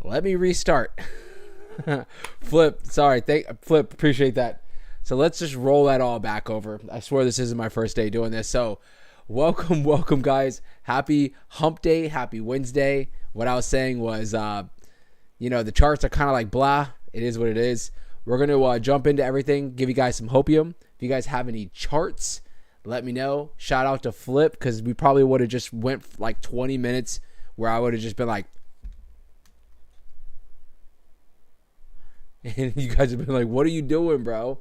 Let me restart. Flip, sorry. Flip, appreciate that. So let's just roll that all back over. I swear this isn't my first day doing this. So welcome, guys. Happy hump day. Happy Wednesday. What I was saying was, the charts are kind of like blah. It is what it is. We're going to jump into everything, give you guys some hopium. If you guys have any charts, let me know. Shout out to Flip, because we probably would have just went like 20 minutes where I would have just been like, and you guys have been like, what are you doing, bro?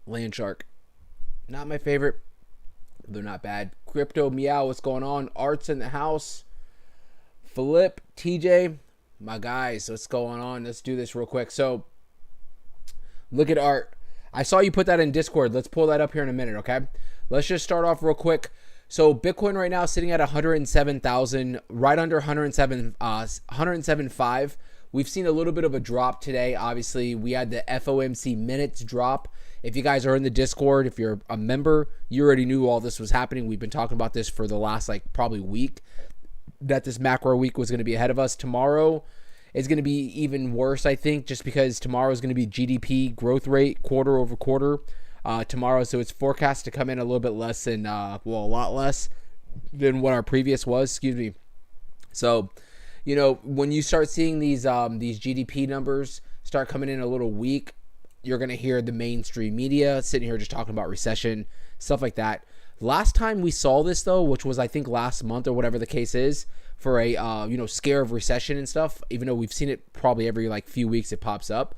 Land Shark. Not my favorite. They're not bad. Crypto Meow, what's going on? Art's in the house. Flip, TJ, my guys, what's going on? Let's do this real quick. So, look at Art. I saw you put that in Discord. Let's pull that up here in a minute, okay? Let's just start off real quick. So Bitcoin right now sitting at 107,000, right under 107.5. We've seen a little bit of a drop today. Obviously, we had the FOMC minutes drop. If you guys are in the Discord, if you're a member, you already knew all this was happening. We've been talking about this for the last probably week, that this macro week was going to be ahead of us. Tomorrow is going to be even worse, I think, just because tomorrow is going to be GDP growth rate quarter over quarter. Tomorrow, so it's forecast to come in a little bit less than, a lot less than what our previous was, So, when you start seeing these GDP numbers start coming in a little weak, you're going to hear the mainstream media sitting here just talking about recession, stuff like that. Last time we saw this, though, which was, I think, last month or whatever the case is, for a, scare of recession and stuff, even though we've seen it probably every, few weeks it pops up,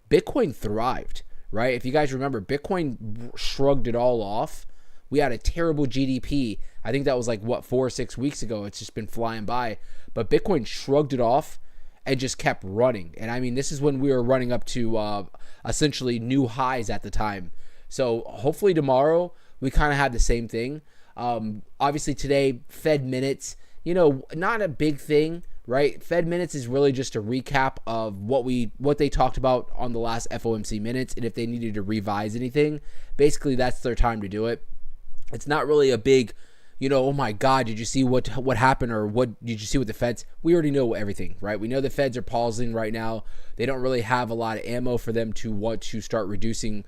Bitcoin thrived. Right? If you guys remember, Bitcoin shrugged it all off. We had a terrible GDP. I think that was 4 or 6 weeks ago. It's just been flying by. But Bitcoin shrugged it off and just kept running. And I mean, this is when we were running up to essentially new highs at the time. So hopefully tomorrow we kind of have the same thing. Obviously today, Fed minutes, not a big thing. Right? Fed minutes is really just a recap of what they talked about on the last FOMC minutes, and if they needed to revise anything, basically that's their time to do it. It's not really a big, oh my God, did you see what happened, or what did you see with the Feds? We already know everything, right? We know the Feds are pausing right now. They don't really have a lot of ammo for them to want to start reducing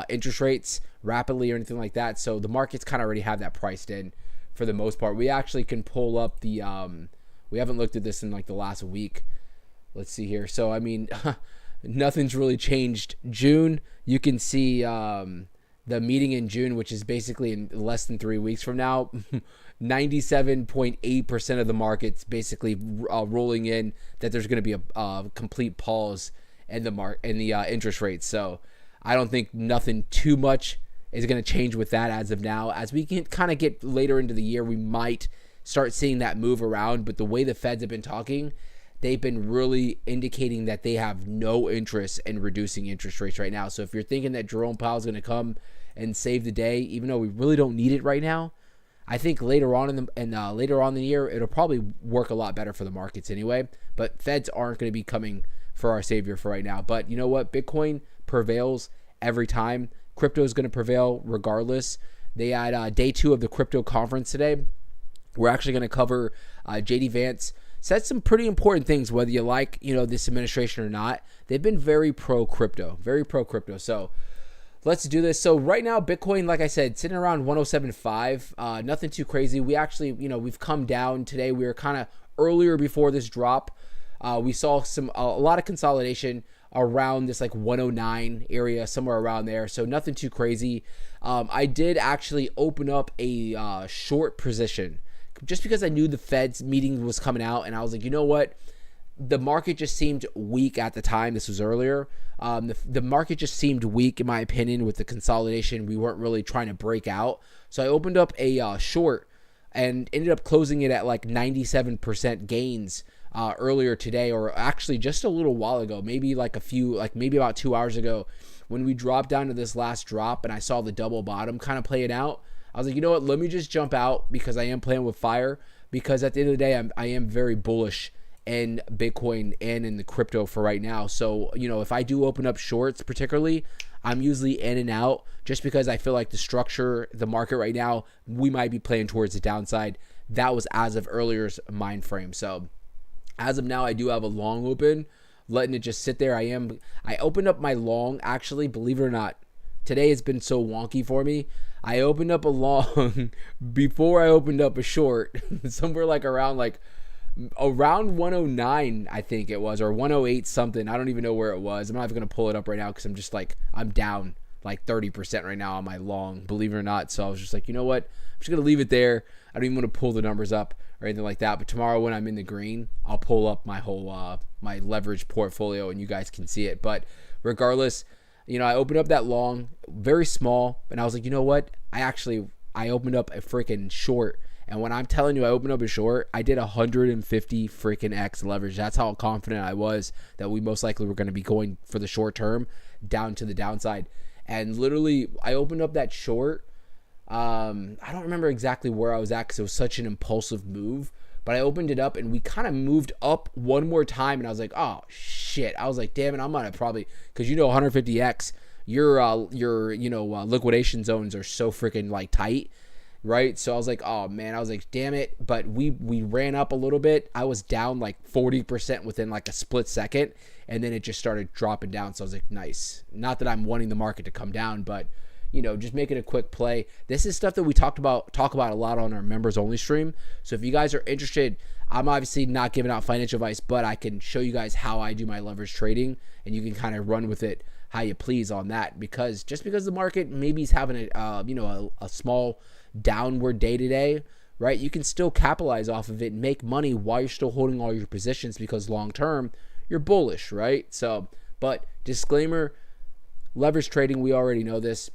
interest rates rapidly or anything like that. So the markets kind of already have that priced in for the most part. We actually can pull up the we haven't looked at this in the last week. Let's see here. So, I mean, nothing's really changed. June, you can see the meeting in June, which is basically in less than 3 weeks from now. 97.8% of the market's basically rolling in that there's going to be a complete pause in the interest rates. So, I don't think nothing too much is going to change with that as of now. As we can kind of get later into the year, we might start seeing that move around, but the way the Feds have been talking, they've been really indicating that they have no interest in reducing interest rates right now. So if you're thinking that Jerome Powell is going to come and save the day, even though we really don't need it right now, I think later on in the year, it'll probably work a lot better for the markets anyway. But Feds aren't going to be coming for our savior for right now. But you know what? Bitcoin prevails every time. Crypto is going to prevail regardless. They had day 2 of the crypto conference today. We're actually going to cover JD Vance said some pretty important things, whether you like, this administration or not. They've been very pro-crypto. So let's do this. So right now, Bitcoin, like I said, sitting around 107.5. Nothing too crazy. We actually, we've come down today. We were kind of earlier before this drop. We saw a lot of consolidation around this 109 area, somewhere around there. So nothing too crazy. I did actually open up a short position just because I knew the Fed's meeting was coming out, and I was like, you know what? The market just seemed weak at the time. This was earlier. The market just seemed weak, in my opinion, with the consolidation. We weren't really trying to break out. So I opened up a short and ended up closing it at 97% gains earlier today, or actually just a little while ago, maybe maybe about 2 hours ago, when we dropped down to this last drop and I saw the double bottom kind of playing out. I was like, you know what, let me just jump out, because I am playing with fire, because at the end of the day, I am very bullish in Bitcoin and in the crypto for right now. So, if I do open up shorts particularly, I'm usually in and out just because I feel like the structure, the market right now, we might be playing towards the downside. That was as of earlier's mind frame. So as of now, I do have a long open, letting it just sit there. I opened up my long, actually, believe it or not. Today has been so wonky for me. I opened up a long before I opened up a short, somewhere around 109, I think it was, or 108 something. I don't even know where it was. I'm not even going to pull it up right now because I'm just I'm down 30% right now on my long, believe it or not. So I was just like, you know what? I'm just going to leave it there. I don't even want to pull the numbers up or anything like that. But tomorrow when I'm in the green, I'll pull up my whole, my leverage portfolio and you guys can see it. But regardless, I opened up that long, very small, and I was like, you know what? I opened up a freaking short. And when I'm telling you I opened up a short, I did 150 freaking X leverage. That's how confident I was that we most likely were going to be going for the short term down to the downside. And literally, I opened up that short. I don't remember exactly where I was at because it was such an impulsive move. But I opened it up and we kind of moved up one more time. And I was like, oh, shit. I was like, damn it, I'm going to probably, because 150X, your liquidation zones are so freaking tight, right? So I was like, oh, man, damn it. But we ran up a little bit. I was down 40% within a split second. And then it just started dropping down. So I was like, nice. Not that I'm wanting the market to come down, but just make it a quick play. This is stuff that we talk about a lot on our members only stream. So if you guys are interested, I'm obviously not giving out financial advice, but I can show you guys how I do my leverage trading, and you can kind of run with it how you please on that. Because just because the market maybe is having a small downward day today, right? You can still capitalize off of it and make money while you're still holding all your positions because long term you're bullish, right? So, but disclaimer, leverage trading, we already know this.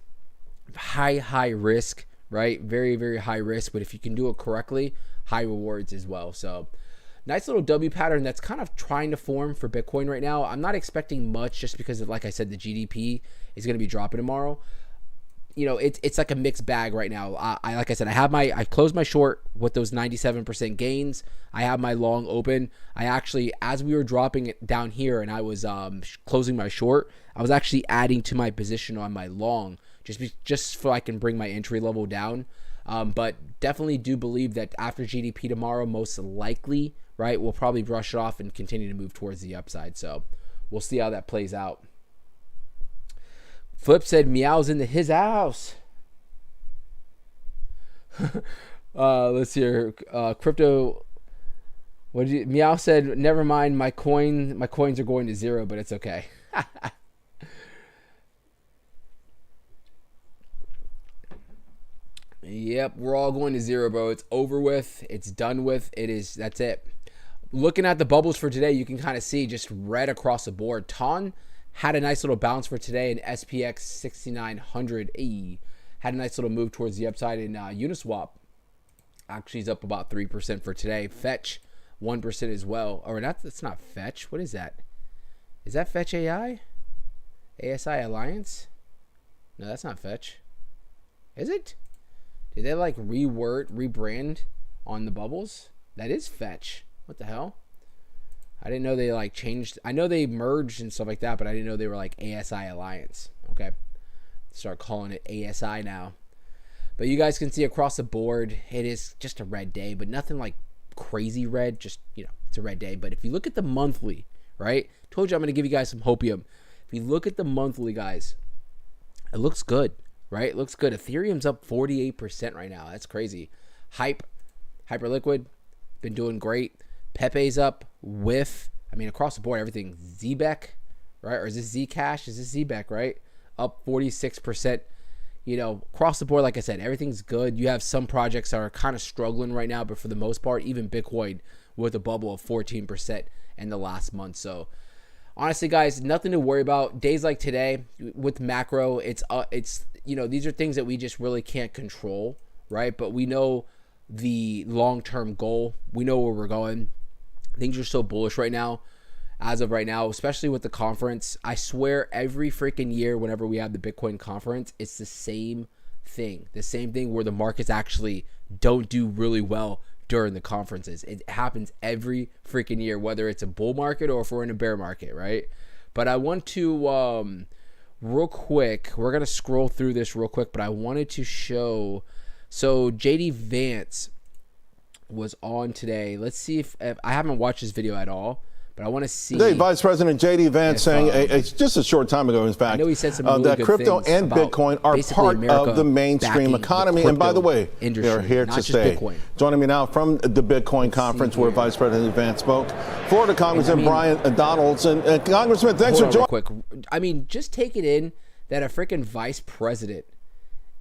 High risk, right? Very, very high risk, but if you can do it correctly, high rewards as well. So nice little W pattern that's kind of trying to form for Bitcoin right now. I'm not expecting much just because like I said, the GDP is going to be dropping tomorrow. It's like a mixed bag right now. Like I said, I closed my short with those 97% gains. I have my long open. I actually, as we were dropping it down here and I was closing my short, I was actually adding to my position on my long just so I can bring my entry level down. But definitely do believe that after GDP tomorrow, most likely, right, we'll probably brush it off and continue to move towards the upside. So we'll see how that plays out. Flip said Meow's into his house. Let's hear crypto. Meow said, never mind, my coins are going to zero, but it's okay. Yep, we're all going to zero, bro. It's over with. It's done with. That's it. Looking at the bubbles for today, you can kind of see just red across the board. TON had a nice little bounce for today, and SPX 6900 had a nice little move towards the upside. In Uniswap actually is up about 3% for today. Fetch 1% as well. Or that's not Fetch. What is that? Is that Fetch AI? ASI Alliance? No, that's not Fetch. Is it? Did they rebrand on the bubbles? That is Fetch. What the hell? I didn't know they changed. I know they merged and stuff like that, but I didn't know they were ASI Alliance. Okay. Start calling it ASI now. But you guys can see across the board, it is just a red day, but nothing crazy red. Just, it's a red day. But if you look at the monthly, right? Told you I'm going to give you guys some hopium. If you look at the monthly, guys, it looks good, right? It looks good. Ethereum's up 48% right now. That's crazy. Hyperliquid, been doing great. Pepe's up with, across the board, everything. Zbec, right? Or is this Zcash? Is this Zbec, right? Up 46%. Across the board, like I said, everything's good. You have some projects that are kind of struggling right now, but for the most part, even Bitcoin with a bubble of 14% in the last month. So, honestly, guys, nothing to worry about. Days like today with macro, it's these are things that we just really can't control, right? But we know the long-term goal. We know where we're going. Things are so bullish right now, as of right now, especially with the conference. I swear every freaking year whenever we have the Bitcoin conference, it's the same thing. The same thing where the markets actually don't do really well during the conferences. It happens every freaking year, whether it's a bull market or if we're in a bear market, right? But I want to real quick, we're going to scroll through this real quick, but I wanted to show. So JD Vance was on today. Let's see if I haven't watched this video at all, but I want to see. Today, Vice President JD Vance saying just a short time ago, in fact, I know he said some really that good crypto things and about Bitcoin are part of the mainstream economy. And by the way, they're here to stay. Bitcoin. Joining me now from the Bitcoin conference where Vice President Vance spoke, Florida Congressman Brian Donaldson. Congressman, thanks for joining. Quick, I mean, just take it in that a freaking vice president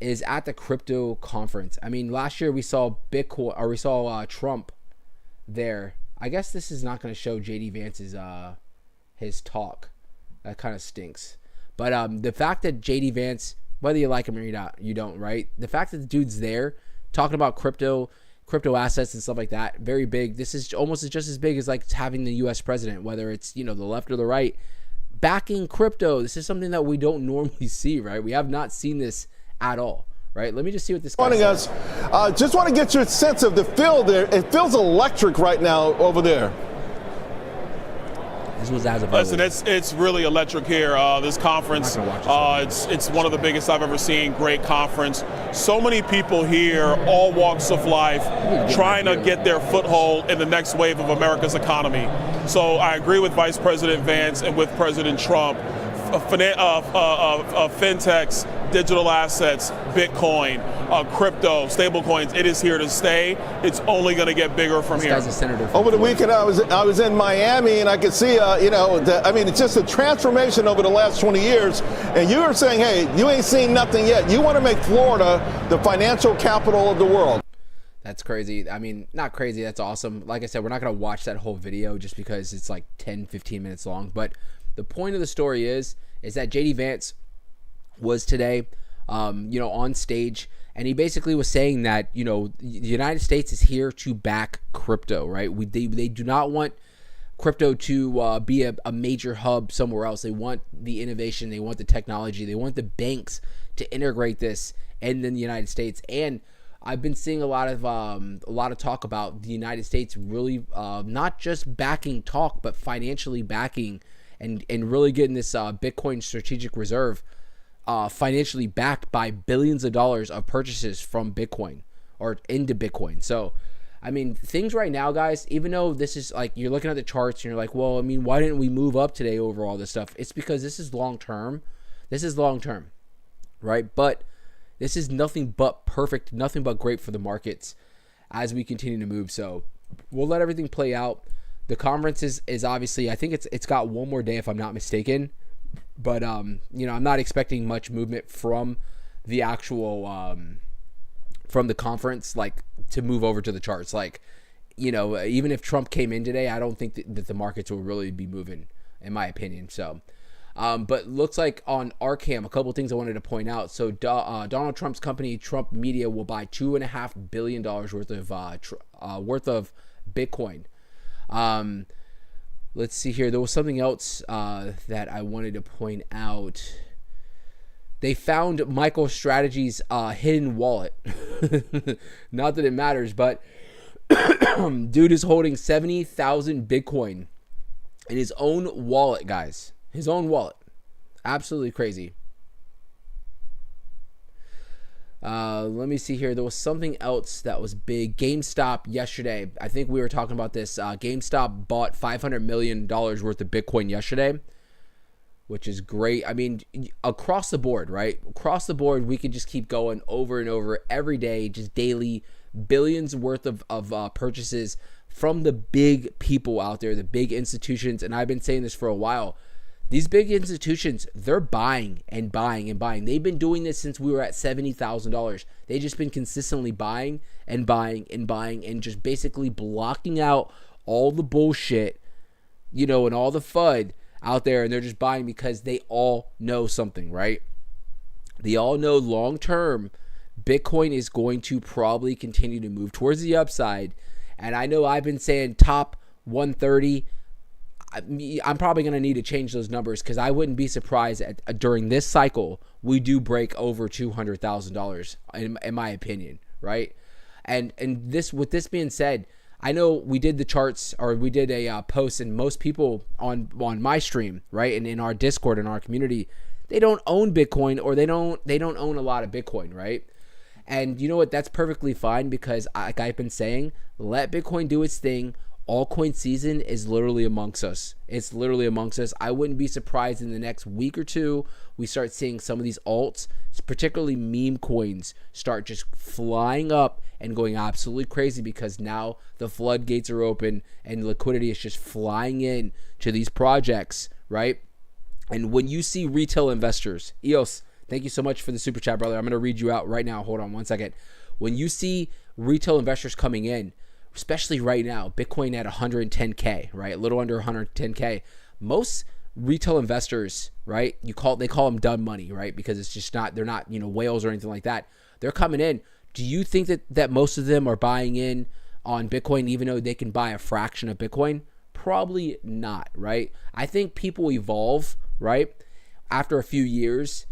is at the crypto conference. I mean, last year we saw Bitcoin, or we saw Trump there. I guess this is not going to show JD Vance's his talk. That kind of stinks. But the fact that JD Vance, whether you like him or you don't, right? The fact that the dude's there talking about crypto assets and stuff like that, very big. This is almost just as big as like having the U.S. president, whether it's the left or the right, backing crypto. This is something that we don't normally see, right? We have not seen this at all, right? Let me just see what this guy says. Just want to get your sense of the feel there. It feels electric right now over there. This was as of Listen, it's really electric here. This conference, it's one of the biggest I've ever seen. Great conference. So many people here, all walks of life, trying to get their foothold in the next wave of America's economy. So I agree with Vice President Vance and with President Trump. Fintechs, digital assets, Bitcoin, crypto, stable coins, it is here to stay. It's only going to get bigger from here. This guy's a senator. Over the weekend, I was in Miami, and I could see, it's just a transformation over the last 20 years. And you were saying, hey, you ain't seen nothing yet. You want to make Florida the financial capital of the world. That's crazy. I mean, not crazy. That's awesome. Like I said, we're not going to watch that whole video just because it's like 10, 15 minutes long. But the point of the story is that JD Vance was today, on stage, and he basically was saying that, the United States is here to back crypto, right? They do not want crypto to be a major hub somewhere else. They want the innovation. They want the technology. They want the banks to integrate this in the United States. And I've been seeing a lot of talk about the United States really not just backing talk, but financially backing and really getting this Bitcoin strategic reserve financially backed by billions of dollars of purchases from Bitcoin or into Bitcoin. So, I mean, things right now, guys, even though this is like, you're looking at the charts and you're like, well, I mean, why didn't we move up today over all this stuff? It's because this is long term. This is long term, right? But this is nothing but perfect, nothing but great for the markets as we continue to move. So we'll let everything play out. The conference is obviously, I think it's got one more day if I'm not mistaken. But, I'm not expecting much movement from the actual, from the conference, like, to move over to the charts. Like, even if Trump came in today, I don't think that the markets will really be moving, in my opinion. So, but looks like on Arcam, a couple things I wanted to point out. So, Donald Trump's company, Trump Media, will buy $2.5 billion worth of Bitcoin. Let's see here. There was something else that I wanted to point out. They found MicroStrategy's hidden wallet. Not that it matters, but dude is holding 70,000 Bitcoin in his own wallet, guys. His own wallet. Absolutely crazy. Let me see here. There was something else that was big. GameStop yesterday. I think we were talking about this. GameStop bought $500 million worth of Bitcoin yesterday, which is great. I mean, across the board, right? Across the board, we could just keep going over and over every day, just daily, billions worth of purchases from the big people out there, the big institutions. And I've been saying this for a while. These big institutions, they're buying and buying and buying. They've been doing this since we were at $70,000. They've just been consistently buying and buying and buying and just basically blocking out all the bullshit, and all the FUD out there. And they're just buying because they all know something, right? They all know long term, Bitcoin is going to probably continue to move towards the upside. And I know I've been saying top 130. I'm probably going to need to change those numbers because I wouldn't be surprised during this cycle we do break over $200,000 in my opinion, right? And this, with this being said, I know we did the charts, or we did a post, and most people on my stream, right, and in our Discord, in our community, they don't own Bitcoin, or they don't own a lot of Bitcoin, right? And you know what? That's perfectly fine, because like I've been saying, let Bitcoin do its thing. Altcoin season is literally amongst us. It's literally amongst us. I wouldn't be surprised in the next week or two we start seeing some of these alts, particularly meme coins, start just flying up and going absolutely crazy, because now the floodgates are open and liquidity is just flying in to these projects, right? And when you see retail investors, EOS, thank you so much for the super chat, brother. I'm going to read you out right now. Hold on one second. When you see retail investors coming in, especially right now, Bitcoin at 110K, right? A little under 110K. Most retail investors, right? They call them dumb money, right? Because it's just not, they're not, whales or anything like that. They're coming in. Do you think that most of them are buying in on Bitcoin, even though they can buy a fraction of Bitcoin? Probably not, right? I think people evolve, right? After a few years,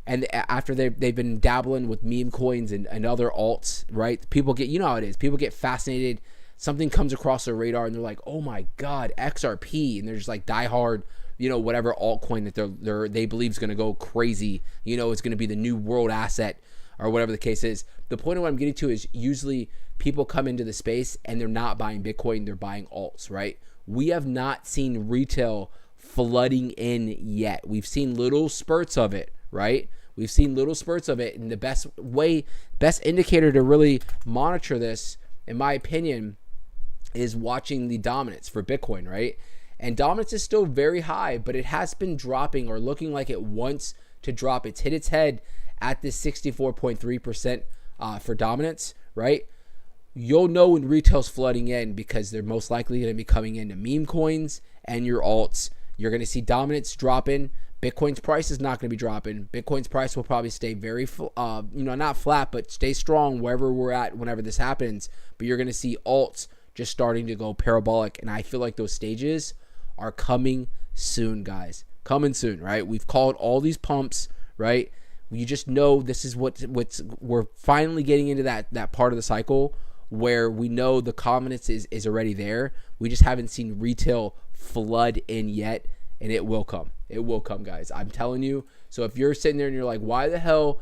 and after they've been dabbling with meme coins and other alts, right? People get, how it is. People get fascinated. Something comes across their radar and they're like, oh my God, XRP. And they're just like diehard, whatever altcoin that they believe is going to go crazy. It's going to be the new world asset or whatever the case is. The point of what I'm getting to is usually people come into the space and they're not buying Bitcoin, they're buying alts, right? We have not seen retail flooding in yet. We've seen little spurts of it, right? We've seen little spurts of it, and the best indicator to really monitor this, in my opinion, is watching the dominance for Bitcoin, right? And dominance is still very high, but it has been dropping, or looking like it wants to drop. It's hit its head at this 64.3% for dominance, right? You'll know when retail's flooding in, because they're most likely going to be coming into meme coins and your alts. You're going to see dominance dropping. Bitcoin's price is not going to be dropping. Bitcoin's price will probably stay very, not flat, but stay strong wherever we're at whenever this happens. But you're going to see alts just starting to go parabolic. And I feel like those stages are coming soon, guys. Coming soon, right? We've called all these pumps, right? You just know this is we're finally getting into that part of the cycle where we know the confidence is already there. We just haven't seen retail flood in yet. And it will come. It will come, guys. I'm telling you. So if you're sitting there and you're like, why the hell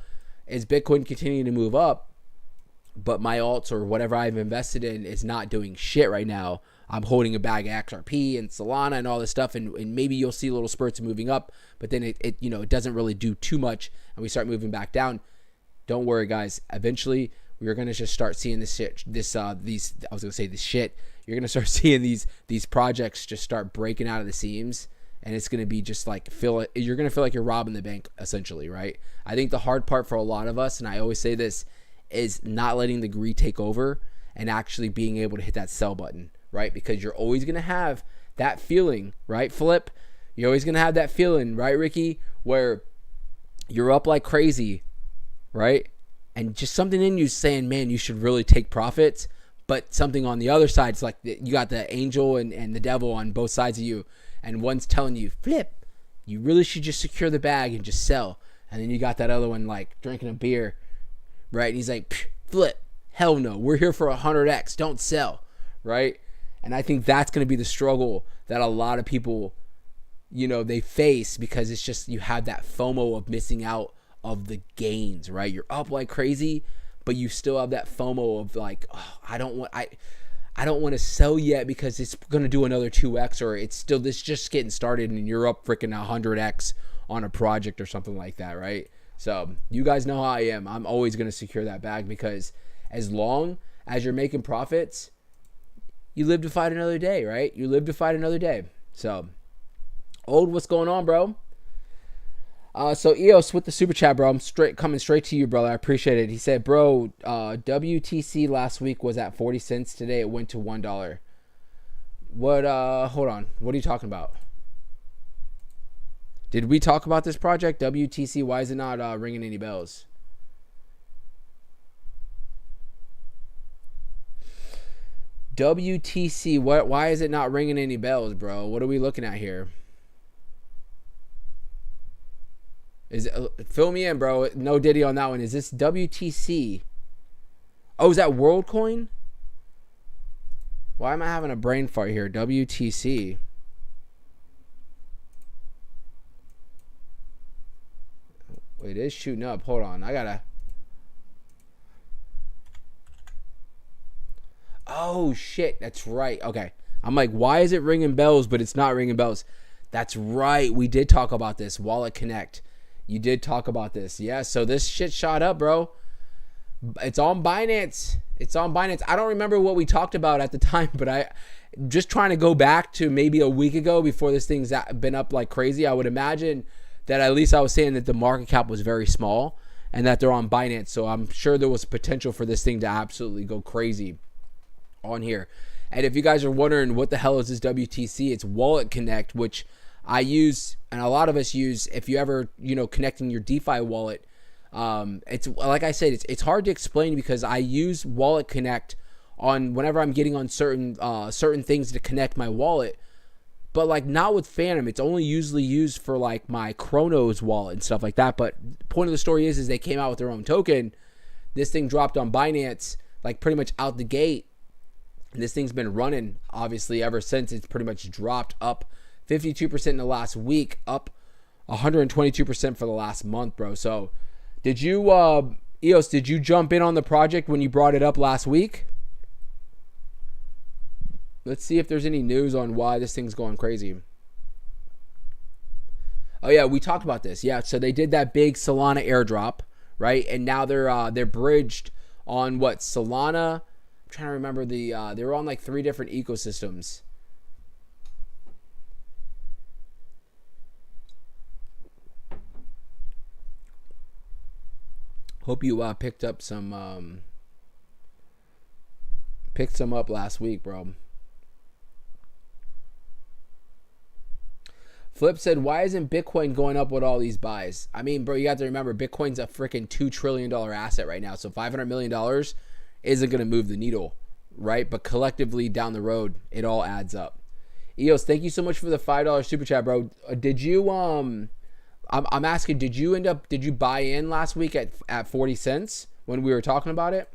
is Bitcoin continuing to move up, but my alts or whatever I've invested in is not doing shit right now? I'm holding a bag of XRP and Solana and all this stuff, and maybe you'll see little spurts of moving up, but then it doesn't really do too much, and we start moving back down. Don't worry, guys. Eventually, we're gonna just start seeing this shit. You're gonna start seeing these projects just start breaking out of the seams. And it's going to be just like, you're going to feel like you're robbing the bank, essentially, right? I think the hard part for a lot of us, and I always say this, is not letting the greed take over and actually being able to hit that sell button, right? Because you're always going to have that feeling, right, Flip? You're always going to have that feeling, right, Ricky, where you're up like crazy, right? And just something in you saying, man, you should really take profits. But something on the other side, it's like you got the angel and the devil on both sides of you. And one's telling you, Flip, you really should just secure the bag and just sell. And then you got that other one like drinking a beer, right? And he's like, Flip, hell no. We're here for 100x. Don't sell, right? And I think that's going to be the struggle that a lot of people, they face, because it's just you have that FOMO of missing out of the gains, right? You're up like crazy, but you still have that FOMO of like, oh, I don't want to sell yet because it's going to do another 2x, or it's just getting started and you're up freaking 100x on a project or something like that, right? So you guys know how I am. I'm always going to secure that bag, because as long as you're making profits, you live to fight another day, right? You live to fight another day. So, Old, what's going on, bro? So EOS with the super chat, bro. I'm coming straight to you, brother. I appreciate it. He said, bro, WTC last week was at 40 cents. Today it went to $1. What, hold on. What are you talking about? Did we talk about this project, WTC? Why is it not ringing any bells? WTC, why is it not ringing any bells, bro? What are we looking at here? Fill me in, bro. No diddy on that one. Is this WTC? Oh, is that WorldCoin? Why am I having a brain fart here? WTC. Wait, it is shooting up. Hold on. I gotta. Oh, shit. That's right. Okay. I'm like, why is it ringing bells, but it's not ringing bells? That's right. We did talk about this. Wallet Connect. You did talk about this. Yeah, so this shit shot up, bro. It's on Binance. It's on Binance. I don't remember what we talked about at the time, but I just trying to go back to maybe a week ago before this thing's been up like crazy. I would imagine that at least I was saying that the market cap was very small and that they're on Binance. So I'm sure there was potential for this thing to absolutely go crazy on here. And if you guys are wondering what the hell is this WTC, it's Wallet Connect, which I use and a lot of us use if you ever, connecting your DeFi wallet. It's like I said, it's hard to explain because I use Wallet Connect on whenever I'm getting on certain things to connect my wallet, but like not with Phantom. It's only usually used for like my Chronos wallet and stuff like that. But the point of the story is they came out with their own token. This thing dropped on Binance like pretty much out the gate. And this thing's been running obviously ever since. It's pretty much dropped up 52% in the last week, up 122% for the last month, bro. So did you, EOS, did you jump in on the project when you brought it up last week? Let's see if there's any news on why this thing's going crazy. Oh yeah, we talked about this. Yeah, so they did that big Solana airdrop, right? And now they're bridged on what Solana. I'm trying to remember they were on like 3 different ecosystems. Hope you picked some up last week, bro. Flip said, why isn't Bitcoin going up with all these buys? I mean, bro, you got to remember, Bitcoin's a freaking $2 trillion asset right now. So $500 million isn't going to move the needle, right? But collectively down the road, it all adds up. EOS, thank you so much for the $5 super chat, bro. Did you, I'm asking, did you buy in last week at 40 cents when we were talking about it?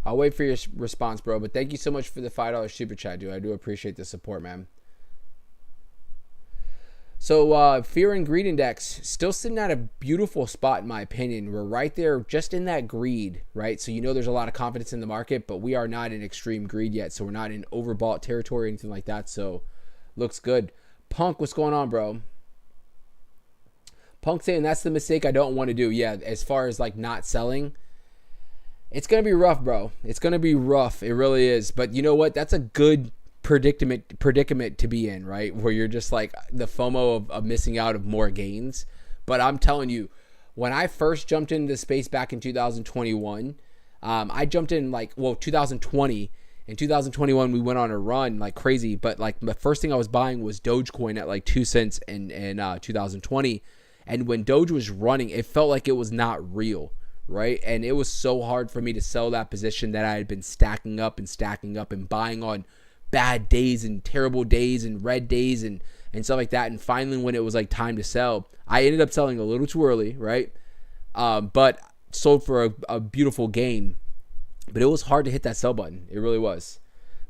I'll wait for your response, bro. But thank you so much for the $5 super chat, dude. I do appreciate the support, man. So Fear and Greed Index still sitting at a beautiful spot, in my opinion. We're right there just in that greed, right? So there's a lot of confidence in the market, but we are not in extreme greed yet. So we're not in overbought territory or anything like that. So looks good. Punk, what's going on, bro? Punk saying that's the mistake I don't want to do. Yeah, as far as like not selling. It's going to be rough, bro. It's going to be rough. It really is. But you know what? That's a good predicament to be in, right? Where you're just like the FOMO of missing out of more gains. But I'm telling you, when I first jumped into the space back in 2021, I jumped in 2020. In 2021, we went on a run like crazy. But like the first thing I was buying was Dogecoin at like 2 cents in 2020. And when Doge was running, it felt like it was not real. Right. And it was so hard for me to sell that position that I had been stacking up and buying on bad days and terrible days and red days and stuff like that. And finally, when it was like time to sell, I ended up selling a little too early. Right. But sold for a beautiful gain. But it was hard to hit that sell button. It really was.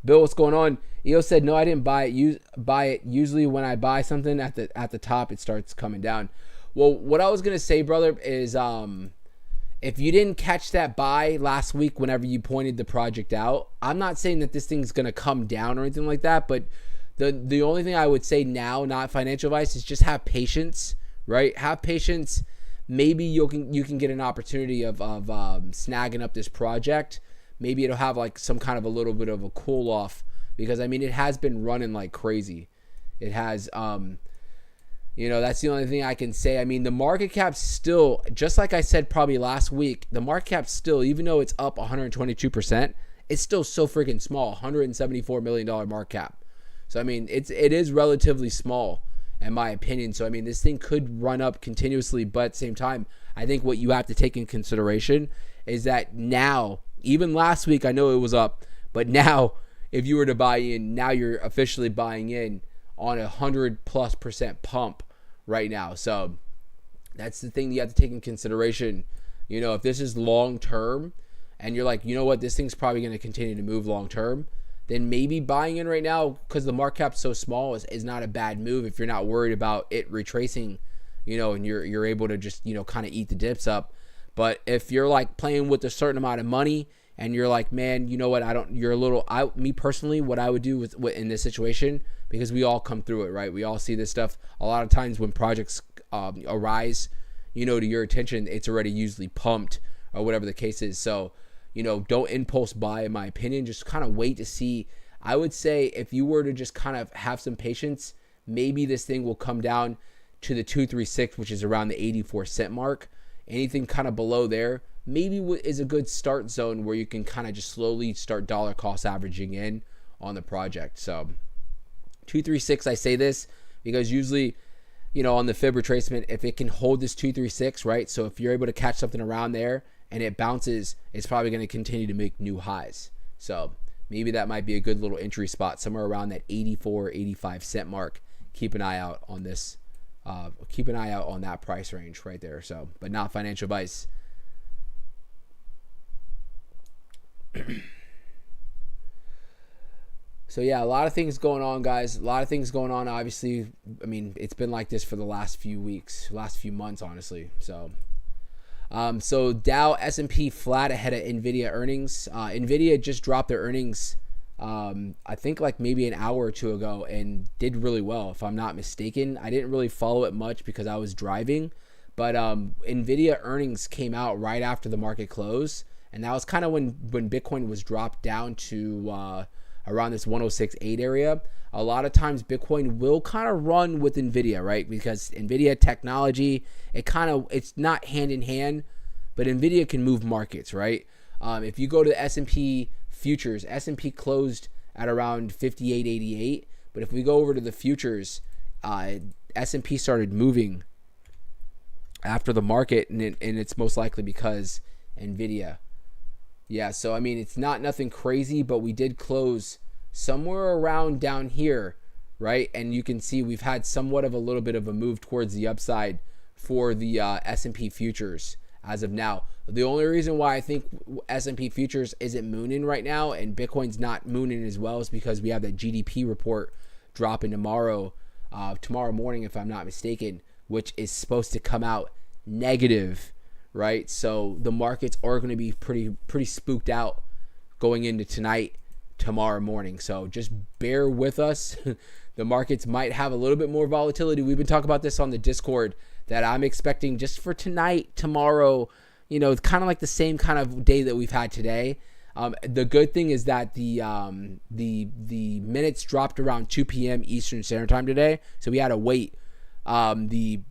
Bill, what's going on? EO said, no, I didn't buy it. Usually when I buy something at the top, it starts coming down. Well, what I was going to say, brother, is if you didn't catch that buy last week whenever you pointed the project out, I'm not saying that this thing's going to come down or anything like that, but the only thing I would say now, not financial advice, is just have patience, right? Have patience. Maybe you can get an opportunity of snagging up this project. Maybe it'll have like some kind of a little bit of a cool off because, I mean, it has been running like crazy. It has, that's the only thing I can say. I mean, the market cap still, just like I said probably last week, the market cap still, even though it's up 122%, it's still so freaking small, $174 million market cap. So, I mean, it is relatively small in my opinion. So, I mean, this thing could run up continuously, but at the same time, I think what you have to take in consideration is that now, even last week, I know it was up, but now, if you were to buy in, now you're officially buying in on 100+% pump right now. So That's the thing that you have to take in consideration. You know, if this is long term and you're like, you know what, this thing's probably going to continue to move long term, then maybe buying in right now because the market cap's so small is not a bad move if you're not worried about it retracing, you know, and you're able to just, you know, kind of eat the dips up. But if you're like playing with a certain amount of money and you're like, man, you know what, me personally, what I would do with in this situation, because we all come through it, right? We all see this stuff. A lot of times when projects arise, you know, to your attention, it's already usually pumped or whatever the case is. So, you know, don't impulse buy, in my opinion. Just kind of wait to see. I would say if you were to just kind of have some patience, maybe this thing will come down to the 236, which is around the 84-cent mark. Anything kind of below there maybe is a good start zone where you can kind of just slowly start dollar cost averaging in on the project. So 236, I say this because usually, you know, on the fib retracement, if it can hold this 236, right? So if you're able to catch something around there and it bounces, it's probably going to continue to make new highs. So maybe that might be a good little entry spot somewhere around that 84, 85 cent mark. Keep an eye out on this. Keep an eye out on that price range right there. So, but not financial advice. So yeah, a lot of things going on, guys. A lot of things going on. Obviously, I mean, it's been like this for the last few weeks, last few months, honestly. So Dow, S&P flat ahead of NVIDIA earnings. NVIDIA just dropped their earnings, I think like maybe an hour or two ago, and did really well, if I'm not mistaken. I didn't really follow it much because I was driving, but NVIDIA earnings came out right after the market closed, and that was kind of when Bitcoin was dropped down to around this 106.8 area. A lot of times Bitcoin will kind of run with NVIDIA, right? Because NVIDIA technology, it's not hand in hand, but NVIDIA can move markets, right? If you go to the S&P futures, S&P closed at around 58.88, but if we go over to the futures, S&P started moving after the market, and it's most likely because NVIDIA. Yeah, so I mean, it's not nothing crazy, but we did close somewhere around down here, right? And you can see we've had somewhat of a little bit of a move towards the upside for the S&P futures as of now. The only reason why I think S&P futures isn't mooning right now and Bitcoin's not mooning as well is because we have that GDP report dropping tomorrow morning, if I'm not mistaken, which is supposed to come out negative, right? So the markets are going to be pretty spooked out going into tonight, tomorrow morning. So just bear with us. The markets might have a little bit more volatility. We've been talking about this on the Discord, that I'm expecting just for tonight, tomorrow, you know, it's kind of like the same kind of day that we've had today. The good thing is that the minutes dropped around 2 p.m. Eastern Standard Time today, so we had to wait. The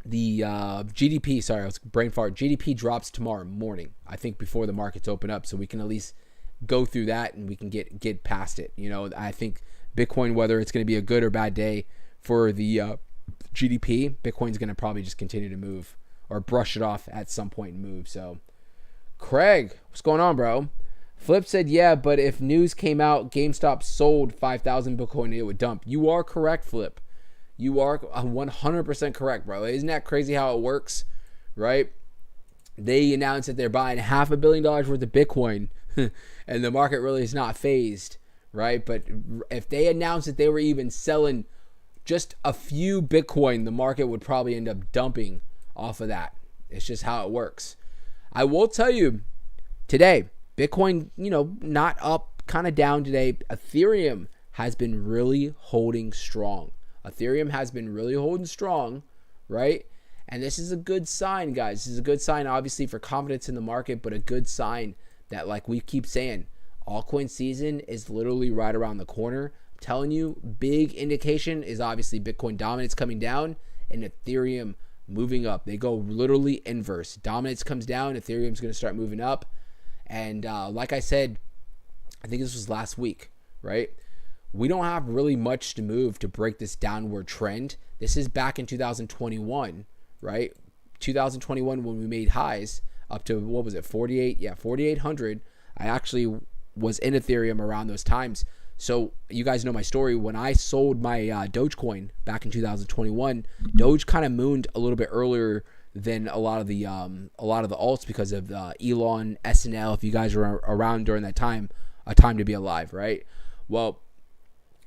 GDP, sorry, I was brain fart. GDP drops tomorrow morning, I think, before the markets open up, so we can at least go through that and we can get past it. You know, I think Bitcoin, whether it's going to be a good or bad day for the GDP, Bitcoin's going to probably just continue to move or brush it off at some point and move. So, Craig, what's going on, bro? Flip said, yeah, but if news came out, GameStop sold 5,000 Bitcoin, it would dump. You are correct, Flip. You are 100% correct, bro. Isn't that crazy how it works, right? They announced that they're buying $500 million worth of Bitcoin, and the market really is not phased, right? But if they announced that they were even selling just a few Bitcoin, the market would probably end up dumping off of that. It's just how it works. I will tell you, today, Bitcoin, you know, not up, kind of down today. Ethereum has been really holding strong. Ethereum has been really holding strong, right? And this is a good sign, guys. This is a good sign, obviously, for confidence in the market, but a good sign that, like we keep saying, altcoin season is literally right around the corner. I'm telling you, big indication is obviously Bitcoin dominance coming down and Ethereum moving up. They go literally inverse. Dominance comes down, Ethereum's going to start moving up. And like I said, I think this was last week, right? We don't have really much to move to break this downward trend. This is back in 2021, right? 2021 when we made highs up to, what was it, 48? Yeah, 4,800. I actually was in Ethereum around those times. So you guys know my story. When I sold my Dogecoin back in 2021, Doge kind of mooned a little bit earlier than a lot of the alts because of Elon, SNL. If you guys were around during that time, a time to be alive, right? Well,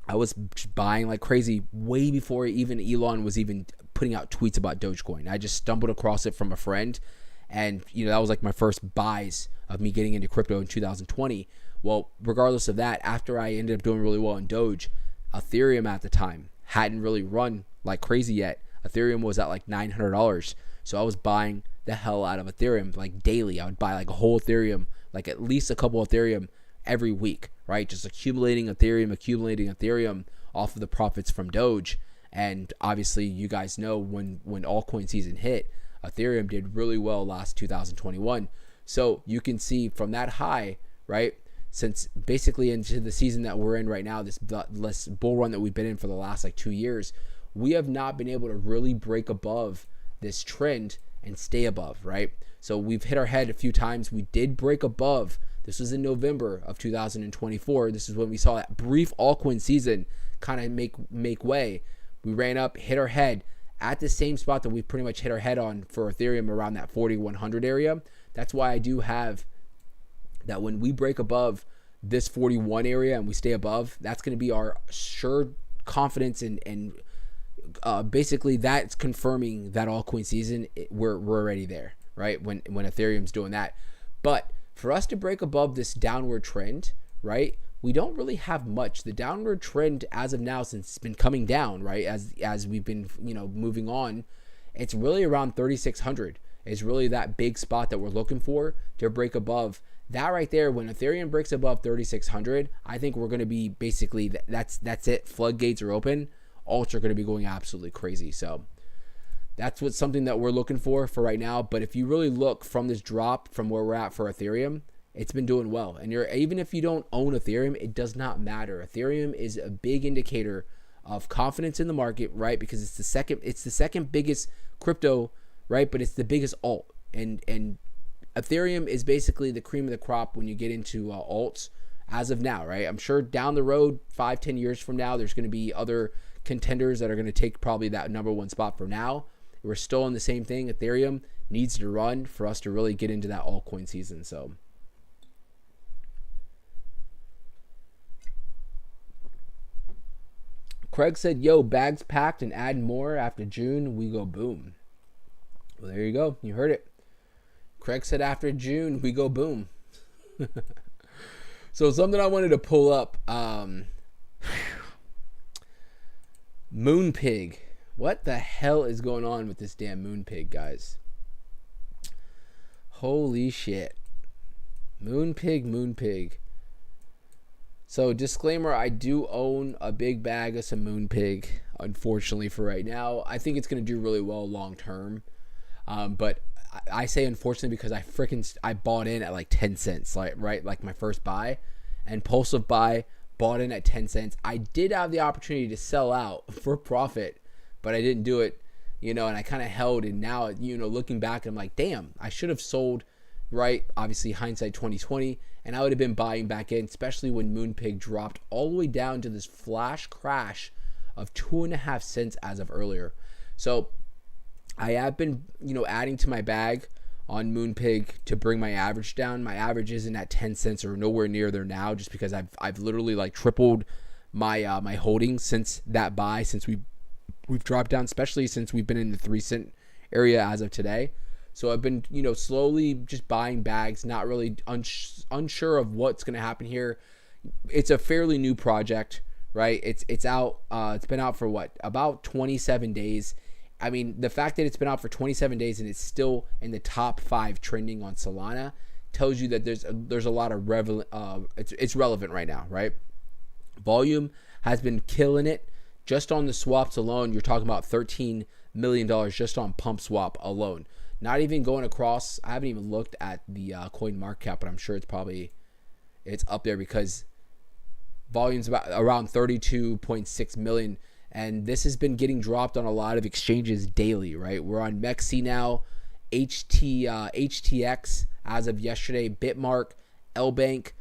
I was buying like crazy way before even Elon was even putting out tweets about Dogecoin. I just stumbled across it from a friend, and that was like my first buys of me getting into crypto in 2020. Well, regardless of that, after I ended up doing really well in Doge, Ethereum at the time hadn't really run like crazy yet. Ethereum was at like $900. So I was buying the hell out of Ethereum like daily. I would buy like a whole Ethereum, like at least a couple of Ethereum every week, right? Just accumulating Ethereum off of the profits from Doge. And obviously you guys know when altcoin season hit, Ethereum did really well last 2021. So you can see from that high, right? Since basically into the season that we're in right now, this bull run that we've been in for the last like 2 years, we have not been able to really break above this trend and stay above, right? So we've hit our head a few times. We did break above. This was in November of 2024. This is when we saw that brief altcoin season kind of make way. We ran up, hit our head at the same spot that we pretty much hit our head on for Ethereum, around that 4100 area. That's why I do have that when we break above this 41 area and we stay above, that's going to be our sure confidence and basically that's confirming that altcoin season. We're already there, right? When Ethereum's doing that. But for us to break above this downward trend, right? We don't really have much. The downward trend as of now, since it's been coming down, right? As we've been, moving on, it's really around 3,600 is really that big spot that we're looking for to break above. That right there, when Ethereum breaks above 3,600, I think we're going to be basically, that's it. Floodgates are open. Alts are going to be going absolutely crazy. So that's something that we're looking for right now. But if you really look from this drop from where we're at for Ethereum, it's been doing well. And even if you don't own Ethereum, it does not matter. Ethereum is a big indicator of confidence in the market, right? Because it's the second biggest crypto, right? But it's the biggest alt. And Ethereum is basically the cream of the crop when you get into alts as of now, right? I'm sure down the road, 5-10 years from now, there's going to be other contenders that are going to take probably that number one spot. For now, we're still in the same thing. Ethereum needs to run for us to really get into that altcoin season. So Craig said, yo, bags packed and add more after June, we go boom. Well, there you go. You heard it. Craig said after June, we go boom. So something I wanted to pull up. Moonpig. What the hell is going on with this damn Moonpig, guys? Holy shit. Moonpig. So disclaimer, I do own a big bag of some Moonpig, unfortunately for right now. I think it's going to do really well long term. But I say unfortunately because I bought in at like 10 cents, like my first buy, impulsive buy, bought in at 10 cents. I did have the opportunity to sell out for profit, but I didn't do it, and I kind of held. And now, looking back, I'm like, damn, I should have sold, right? Obviously hindsight 2020, and I would have been buying back in, especially when Moonpig dropped all the way down to this flash crash of 2.5 cents as of earlier. So I have been, adding to my bag on Moonpig to bring my average down. My average isn't at 10 cents or nowhere near there now, just because I've literally like tripled my my holdings since that buy, since we've dropped down, especially since we've been in the 3 cent area as of today. So I've been, slowly just buying bags, not really unsure of what's going to happen here. It's a fairly new project, right? It's out. It's been out for about 27 days. I mean, the fact that it's been out for 27 days and it's still in the top 5 trending on Solana tells you that there's a lot of it's relevant right now, right? Volume has been killing it. Just on the swaps alone, you're talking about $13 million just on pump swap alone. Not even going across. I haven't even looked at the coin market cap, but I'm sure it's up there because volume's around 32.6 million. And this has been getting dropped on a lot of exchanges daily, right? We're on MEXC now, HTX as of yesterday, Bitmark, LBank,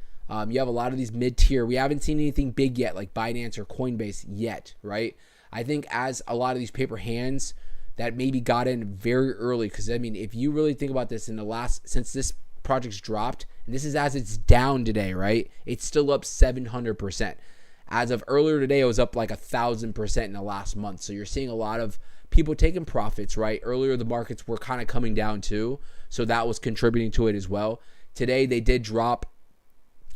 You have a lot of these mid-tier. We haven't seen anything big yet, like Binance or Coinbase yet, right? I think as a lot of these paper hands that maybe got in very early, because I mean, if you really think about this, since this project's dropped, and this is as it's down today, right? It's still up 700%. As of earlier today, it was up like 1,000% in the last month. So you're seeing a lot of people taking profits, right? Earlier, the markets were kind of coming down too, so that was contributing to it as well. Today, they did drop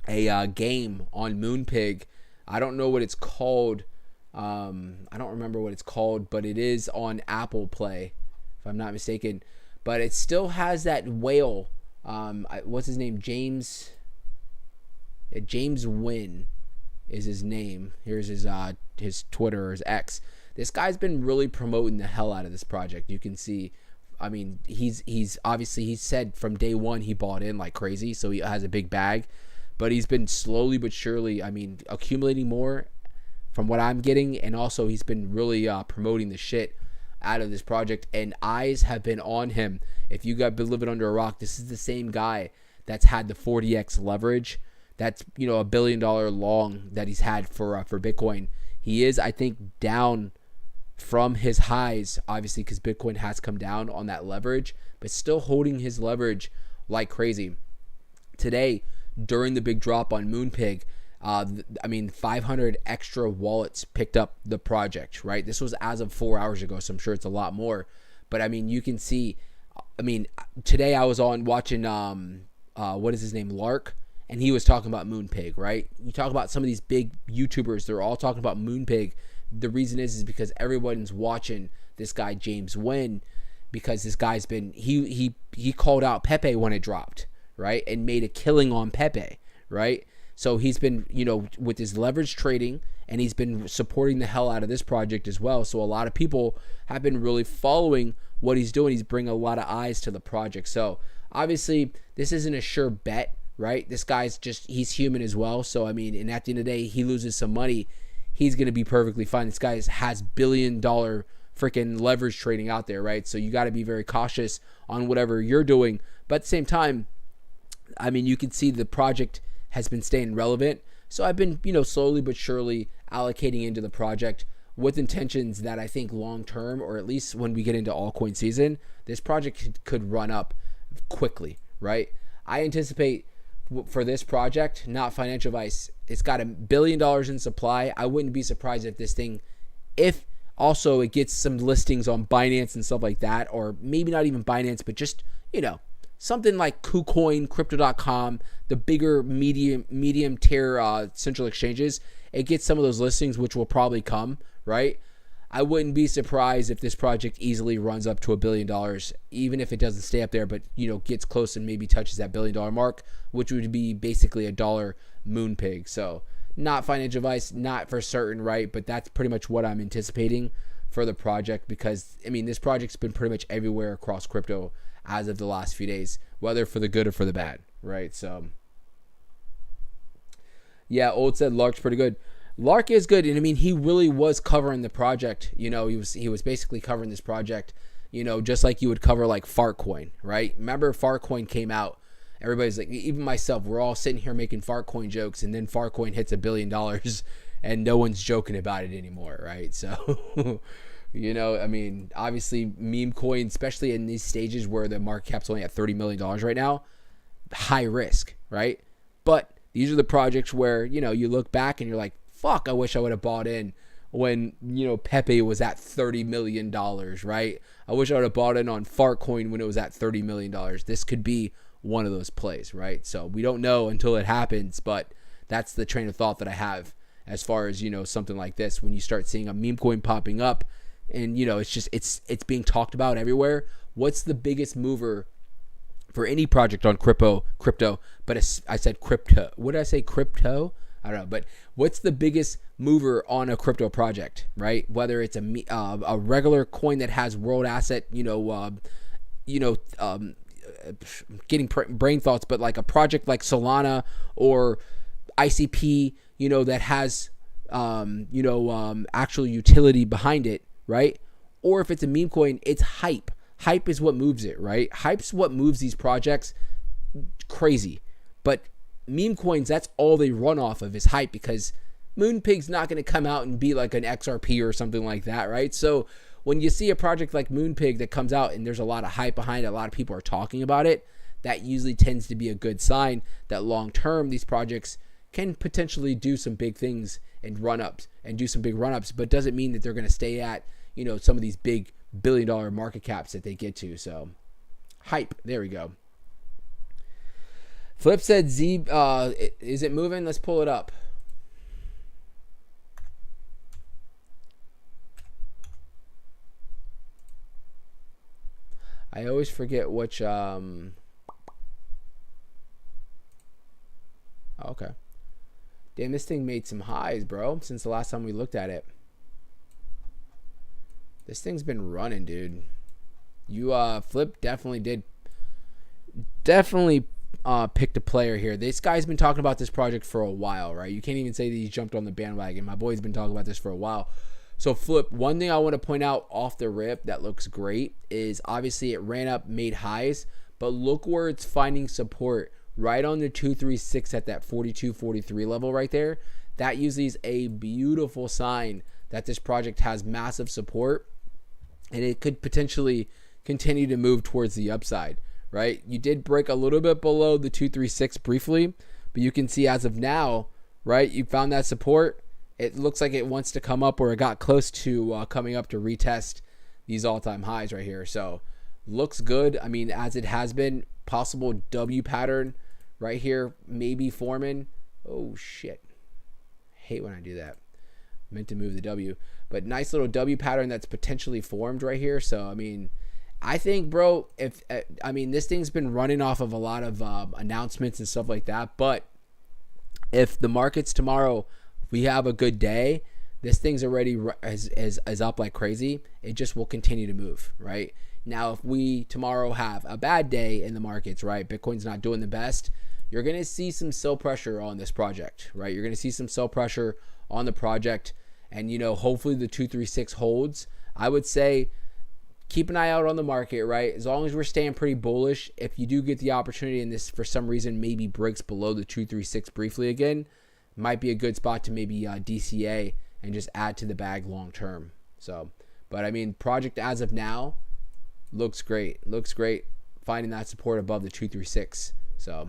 a game on Moonpig. I don't know what it's called. I don't remember what it's called, but it is on Apple Play, if I'm not mistaken. But it still has that whale. What's his name? James Wynn is his name. Here's his Twitter or his X. This guy's been really promoting the hell out of this project. You can see, I mean, he's obviously, he said from day one he bought in like crazy, so he has a big bag. But he's been slowly but surely, I mean, accumulating more from what I'm getting, and also he's been really promoting the shit out of this project, and eyes have been on him. If you got been living under a rock, this is the same guy that's had the 40x leverage. That's, you know, $1 billion long that he's had for Bitcoin. He is, I think, down from his highs, obviously, because Bitcoin has come down on that leverage, but still holding his leverage like crazy. Today, during the big drop on Moonpig, 500 extra wallets picked up the project, right? This was as of 4 hours ago, so I'm sure it's a lot more. But, I mean, you can see, I mean, today I was watching, what is his name, Lark, and he was talking about Moonpig, right? You talk about some of these big YouTubers, they're all talking about Moonpig. The reason is because everyone's watching this guy, James Wynn, because this guy's been, he called out Pepe when it dropped, right? And made a killing on Pepe, right? So he's been, you know, with his leverage trading, and he's been supporting the hell out of this project as well. So a lot of people have been really following what he's doing. He's bringing a lot of eyes to the project. So obviously this isn't a sure bet, right? This guy's just, he's human as well. So, I mean, and at the end of the day, he loses some money, he's going to be perfectly fine. This guy has $1 billion freaking leverage trading out there, right? So you got to be very cautious on whatever you're doing. But at the same time, I mean, you can see the project has been staying relevant. So I've been, you know, slowly but surely allocating into the project with intentions that I think long term, or at least when we get into altcoin season, this project could run up quickly, right? I anticipate for this project, not financial advice, it's got $1 billion in supply. I wouldn't be surprised if this thing, if also it gets some listings on Binance and stuff like that, or maybe not even Binance, but just, you know, something like KuCoin, Crypto.com, the bigger medium tier central exchanges, it gets some of those listings, which will probably come, right? I wouldn't be surprised if this project easily runs up to $1 billion, even if it doesn't stay up there, but, you know, gets close and maybe touches that $1 billion mark, which would be basically $1 Moonpig. So not financial advice, not for certain, right? But that's pretty much what I'm anticipating for the project, because, I mean, this project's been pretty much everywhere across crypto as of the last few days, whether for the good or for the bad, right? So, yeah, Old said Lark's pretty good. Lark is good, and I mean, he really was covering the project. You know, he was basically covering this project, you know, just like you would cover like Fartcoin, right? Remember Fartcoin came out, everybody's like, even myself, we're all sitting here making Fartcoin jokes, and then Fartcoin hits $1 billion, and no one's joking about it anymore, right? So, you know, I mean, obviously MEMECOIN, especially in these stages where the market cap's only at $30 million right now, high risk, right? But these are the projects where, you know, you look back and you're like, fuck, I wish I would have bought in when, you know, Pepe was at $30 million, right? I wish I would have bought in on Fartcoin when it was at $30 million. This could be one of those plays, right? So we don't know until it happens, but that's the train of thought that I have as far as, you know, something like this. When you start seeing a MEMECOIN popping up and, you know, it's just, it's being talked about everywhere. What's the biggest mover for any project on crypto? But I said crypto. What did I say? Crypto? I don't know, but what's the biggest mover on a crypto project, right? Whether it's a regular coin that has world asset, getting brain thoughts, but like a project like Solana or ICP, you know, that has, actual utility behind it, right? Or if it's a meme coin, it's hype. Hype is what moves it, right? Hype's what moves these projects crazy. But meme coins, that's all they run off of is hype, because Moonpig's not going to come out and be like an XRP or something like that, right? So when you see a project like Moonpig that comes out and there's a lot of hype behind it, a lot of people are talking about it, that usually tends to be a good sign that long term these projects can potentially do some big things and run-ups and do some big run-ups, but doesn't mean that they're going to stay at, you know, some of these big billion-dollar market caps that they get to. So hype, there we go. Flip said Z, is it moving? Let's pull it up. I always forget which, okay. Damn, this thing made some highs, bro, since the last time we looked at it. This thing's been running, dude. You, Flip definitely picked a player here. This guy's been talking about this project for a while, right? You can't even say that he jumped on the bandwagon. My boy's been talking about this for a while. So, Flip, one thing I want to point out off the rip that looks great is obviously it ran up, made highs, but look where it's finding support. Right on the 236 at that 42-43 level right there. That usually is a beautiful sign that this project has massive support and it could potentially continue to move towards the upside, right? You did break a little bit below the 236 briefly, but you can see as of now, right, you found that support. It looks like it wants to come up, or it got close to coming up to retest these all-time highs right here. So looks good. I mean, as it has been, possible W pattern right here, maybe forming. Oh shit, hate when I do that. Meant to move the W, but nice little W pattern that's potentially formed right here. So I mean, I think, bro, if I mean, this thing's been running off of a lot of announcements and stuff like that, but if the markets tomorrow, we have a good day, this thing's already is up like crazy. It just will continue to move, right? Now, if we tomorrow have a bad day in the markets, right, Bitcoin's not doing the best, you're going to see some sell pressure on this project, right? You're going to see some sell pressure on the project, and, you know, hopefully the 236 holds. I would say keep an eye out on the market, right? As long as we're staying pretty bullish, if you do get the opportunity and this, for some reason, maybe breaks below the 236 briefly again, might be a good spot to maybe DCA and just add to the bag long term. So, but I mean, project as of now looks great. Looks great. Finding that support above the 236. So,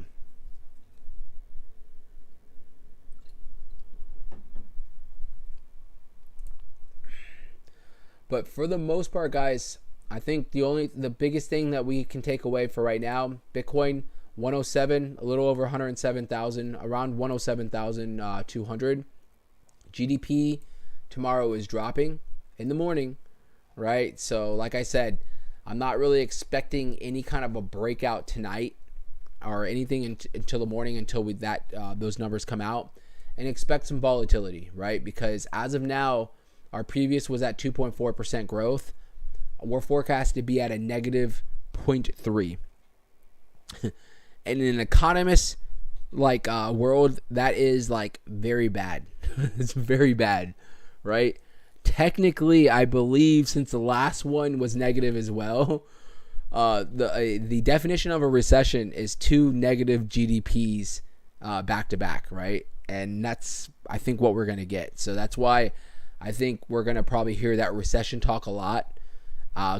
but for the most part, guys, I think the biggest thing that we can take away for right now, Bitcoin 107, a little over 107,000, around 107,200. GDP tomorrow is dropping in the morning, right? So like I said, I'm not really expecting any kind of a breakout tonight or anything until the morning, until those numbers come out, and expect some volatility, right? Because as of now, our previous was at 2.4% growth. We're forecast to be at a negative 0.3. And in an economist like world, that is like very bad. It's very bad, right? Technically, I believe since the last one was negative as well, the definition of a recession is 2 negative GDPs back to back, right? And that's, I think, what we're going to get. So that's why I think we're going to probably hear that recession talk a lot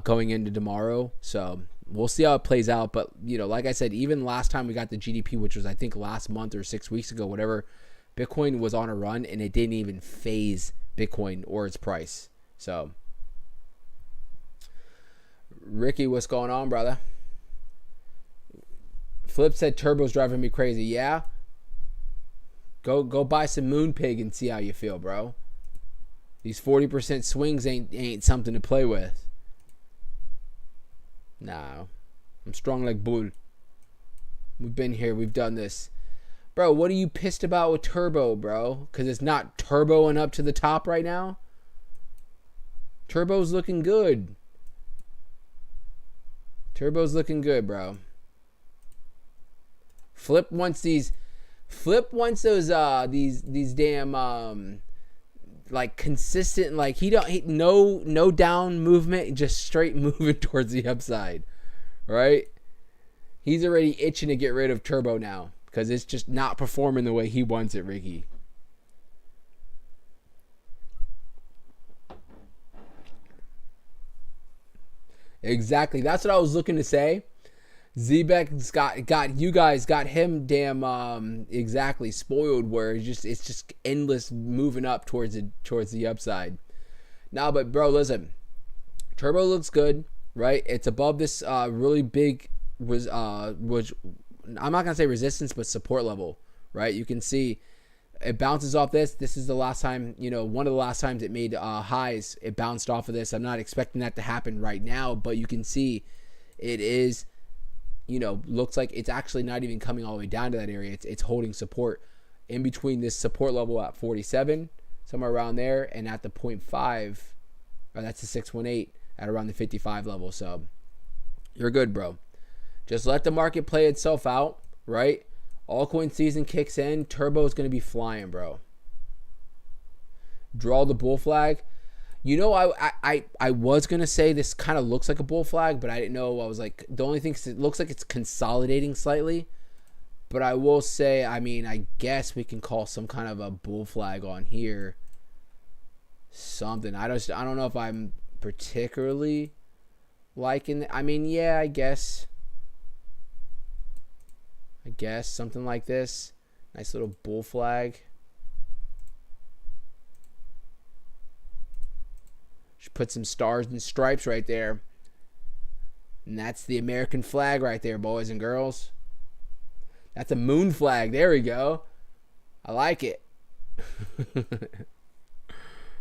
going into tomorrow. So we'll see how it plays out. But, you know, like I said, even last time we got the GDP, which was, I think, last month or 6 weeks ago, whatever, Bitcoin was on a run and it didn't even phase Bitcoin or its price. So, Ricky, what's going on, brother? Flip said Turbo's driving me crazy. Yeah? Go buy some Moonpig and see how you feel, bro. These 40% swings ain't something to play with. Nah, I'm strong like bull. We've been here. We've done this. Bro, what are you pissed about with Turbo, bro? Because it's not turboing up to the top right now? Turbo's looking good. Turbo's looking good, bro. Flip wants those these damn like consistent, like no down movement, just straight moving towards the upside, right? He's already itching to get rid of Turbo now. because it's just not performing the way he wants it, Ricky. Exactly. That's what I was looking to say. Zebek's got him damn exactly spoiled, where it's just endless moving up towards the upside. Nah, but bro, listen, Turbo looks good, right? It's above this really big was I'm not gonna say resistance, but support level, right? You can see it bounces off this. This is the last time, one of the last times it made highs. It bounced off of this. I'm not expecting that to happen right now, but you can see it is, looks like it's actually not even coming all the way down to that area. It's holding support in between this support level at 47, somewhere around there, and at the 0.5, or that's the 618 at around the 55 level. So you're good, bro. Just let the market play itself out, right? Altcoin season kicks in. Turbo is going to be flying, bro. Draw the bull flag. I was going to say this kind of looks like a bull flag, but I didn't know. I was like, the only thing is it looks like it's consolidating slightly. But I will say, I guess we can call some kind of a bull flag on here. Something. I don't know if I'm particularly liking it. Yeah, I guess something like this. Nice little bull flag. Should put some stars and stripes right there. And that's the American flag right there, boys and girls. That's a moon flag. There we go. I like it.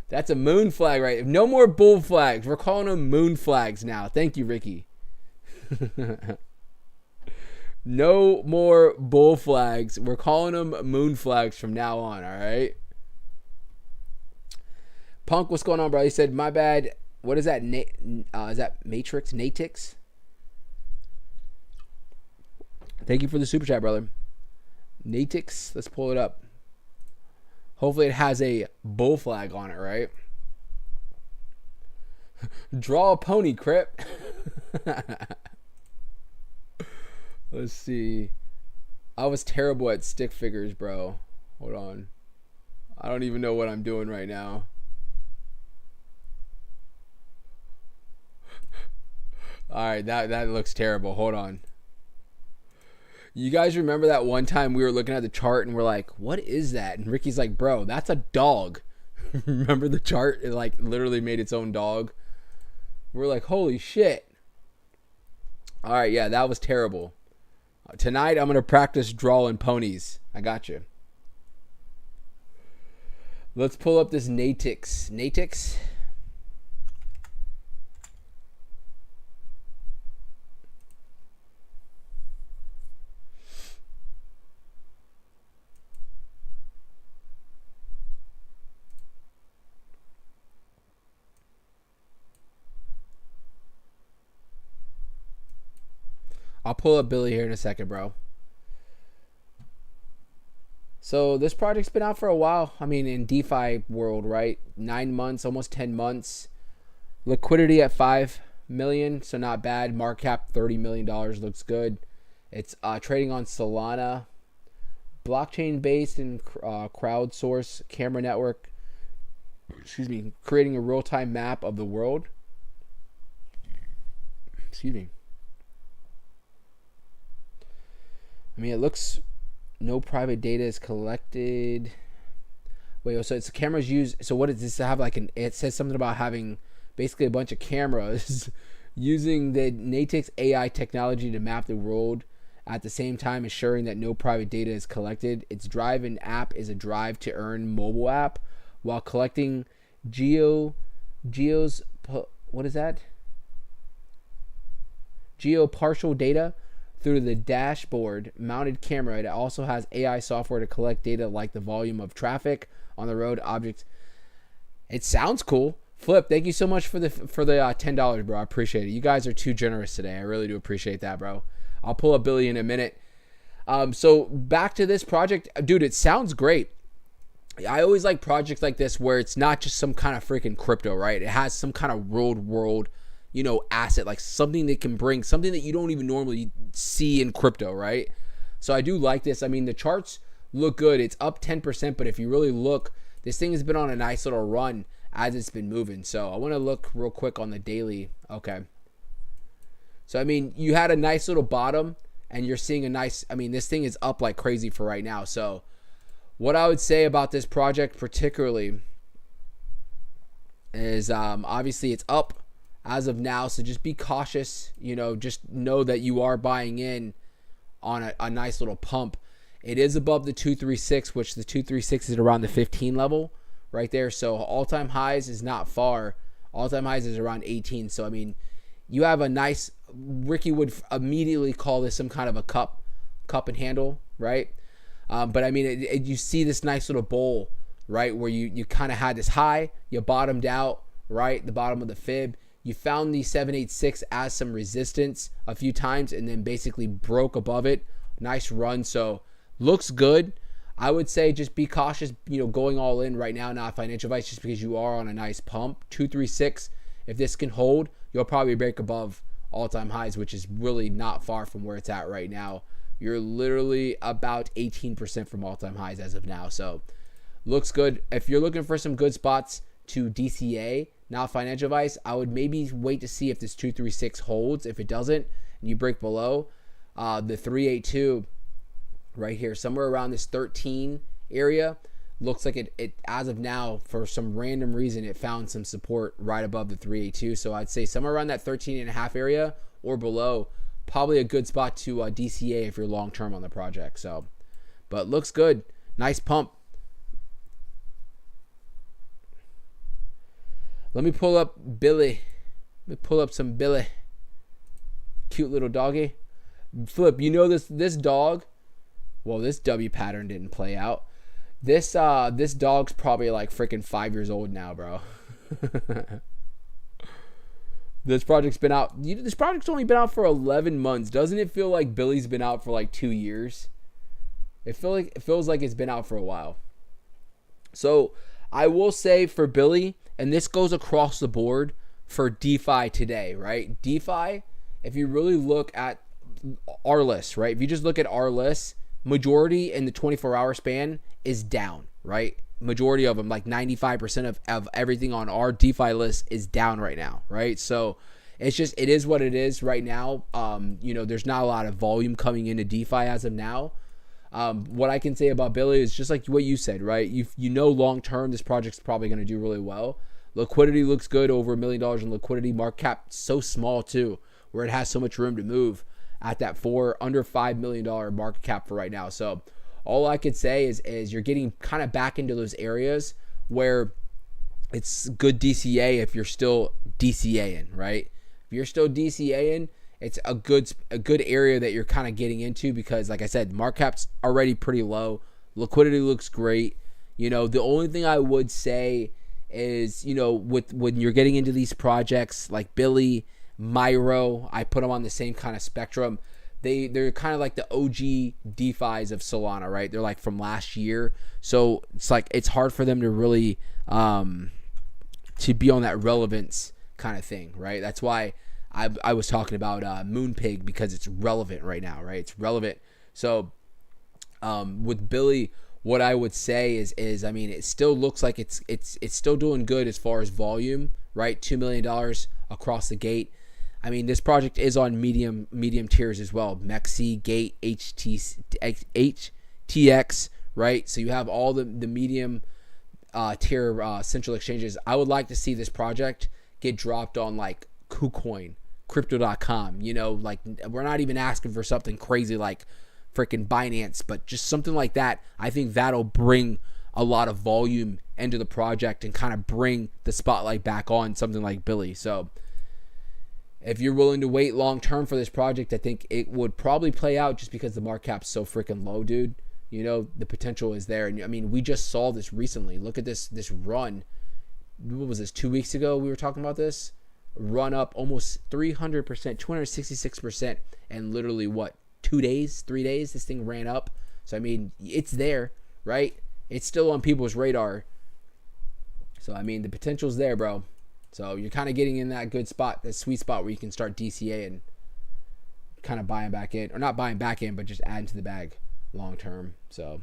That's a moon flag, right? No more bull flags. We're calling them moon flags now. Thank you, Ricky. No more bull flags. We're calling them moon flags from now on, all right? Punk, what's going on, bro? He said, my bad. What is that? Is that Matrix? Natix? Thank you for the super chat, brother. Natix. Let's pull it up. Hopefully it has a bull flag on it, right? Draw a pony, Crip. Let's see. I was terrible at stick figures, bro. Hold on. I don't even know what I'm doing right now. Alright, that looks terrible. Hold on. You guys remember that one time we were looking at the chart and we're like, what is that? And Ricky's like, bro, that's a dog. Remember the chart? It like literally made its own dog. We're like, holy shit. Alright, yeah, that was terrible. Tonight, I'm going to practice drawing ponies. I got you. Let's pull up this Natix. Natix? I'll pull up Billy here in a second, bro. So this project's been out for a while. In DeFi world, right? 9 months, almost 10 months. Liquidity at 5 million, so not bad. Market cap $30 million, looks good. It's trading on Solana. Blockchain based and crowdsource camera network. Excuse me. Creating a real-time map of the world. Excuse me. It looks no private data is collected. Wait, so it's the cameras used. So what is this to have it says something about having basically a bunch of cameras using the Natix AI technology to map the world at the same time ensuring that no private data is collected. Its Drive and app is a drive to earn mobile app while collecting what is that? Geopartial data through the dashboard mounted camera. It also has AI software to collect data like the volume of traffic on the road, objects. It sounds cool. Flip, thank you so much for the $10, bro. I appreciate it. You guys are too generous today. I really do appreciate that, bro. I'll pull up Billy in a minute. So back to this project, dude. It sounds great. I always like projects like this where it's not just some kind of freaking crypto, right? It has some kind of real world, asset, like something that can bring something that you don't even normally see in crypto, right? So I do like this. I mean, the charts look good. It's up 10%, but if you really look, this thing has been on a nice little run as it's been moving. So I want to look real quick on the daily. Okay. So, I mean, you had a nice little bottom, and you're seeing a nice, I mean, this thing is up like crazy for right now. So what I would say about this project particularly is obviously it's up as of now. So just be cautious, just know that you are buying in on a nice little pump. It is above the 236, which the 236 is around the 15 level right there. So all-time highs is not far. All-time highs is around 18. So, I mean, you have a nice, Ricky would immediately call this some kind of a cup and handle, right? But I mean, you see this nice little bowl, right? Where you kind of had this high, you bottomed out, right? The bottom of the fib. You found the 786 as some resistance a few times and then basically broke above it. Nice run. So looks good. I would say just be cautious, going all in right now, not financial advice, just because you are on a nice pump. 236, if this can hold, you'll probably break above all-time highs, which is really not far from where it's at right now. You're literally about 18% from all-time highs as of now. So looks good. If you're looking for some good spots to DCA, not financial advice, I would maybe wait to see if this 236 holds. If it doesn't and you break below the 382 right here, somewhere around this 13 area, looks like it as of now, for some random reason, it found some support right above the 382. So I'd say somewhere around that 13.5 area or below, probably a good spot to DCA if you're long term on the project. So, but looks good. Nice pump. Let me pull up Billy. Let me pull up some Billy. Cute little doggy. Flip, this dog. Well, this W pattern didn't play out. This dog's probably like freaking 5 years old now, bro. This project's been out. This project's only been out for 11 months. Doesn't it feel like Billy's been out for like 2 years? It feels like it's been out for a while. So I will say for Billy, and this goes across the board for DeFi today, right? DeFi, if you really look at our list, right? If you just look at our list, majority in the 24-hour span is down, right? Majority of them, like 95% of everything on our DeFi list is down right now, right? So it is what it is right now. There's not a lot of volume coming into DeFi as of now. What I can say about Billy is just like what you said, right? Long term, this project's probably going to do really well. Liquidity looks good, over $1 million in liquidity. Market cap so small too, where it has so much room to move at that under $5 million market cap for right now. So all I could say is you're getting kind of back into those areas where it's good DCA if you're still DCAing, right? If you're still DCAing, it's a good area that you're kind of getting into because, like I said, market cap's already pretty low. Liquidity looks great. The only thing I would say is, when you're getting into these projects like Billy, Myro, I put them on the same kind of spectrum. They're kind of like the OG DeFis of Solana, right? They're like from last year. So it's hard for them to really to be on that relevance kind of thing, right? That's why I was talking about Moonpig, because it's relevant right now, right? It's relevant. So with Billy, what I would say is I mean, it still looks like it's still doing good as far as volume, right? $2 million across the gate. I mean, this project is on medium tiers as well. MEXC, Gate, HTX, right? So you have all the medium tier central exchanges. I would like to see this project get dropped on like KuCoin, Crypto.com. Like we're not even asking for something crazy like freaking Binance, but just something like that. I think that'll bring a lot of volume into the project and kind of bring the spotlight back on something like Billy. So if you're willing to wait long term for this project, I think it would probably play out just because the market cap's so freaking low, dude. The potential is there. And I mean, we just saw this recently. Look at this run. What was this, 2 weeks ago we were talking about this? Run up almost 300%, 266%, and literally 3 days, this thing ran up. So I mean, it's there, right? It's still on people's radar. So I mean, the potential's there, bro. So you're kind of getting in that good spot, that sweet spot where you can start DCA and kind of buying back in, or not buying back in, but just adding to the bag long term. So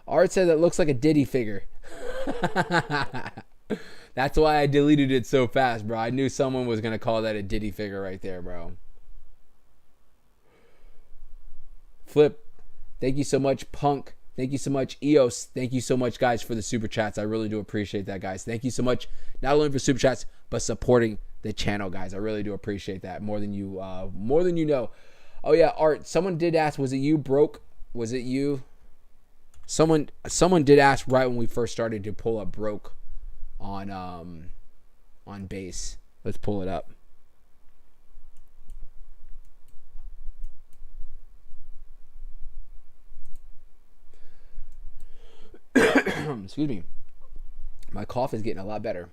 Art said that looks like a Diddy figure. That's why I deleted it so fast, bro. I knew someone was gonna call that a Diddy figure right there, bro. Flip, thank you so much. Punk, thank you so much. EOS, thank you so much, guys, for the super chats. I really do appreciate that, guys. Thank you so much, not only for super chats, but supporting the channel, guys. I really do appreciate that more than you know. Oh yeah, Art, someone did ask, was it you, Broke? Was it you? Someone did ask right when we first started to pull up Broke on base. Let's pull it up. Excuse me. My cough is getting a lot better.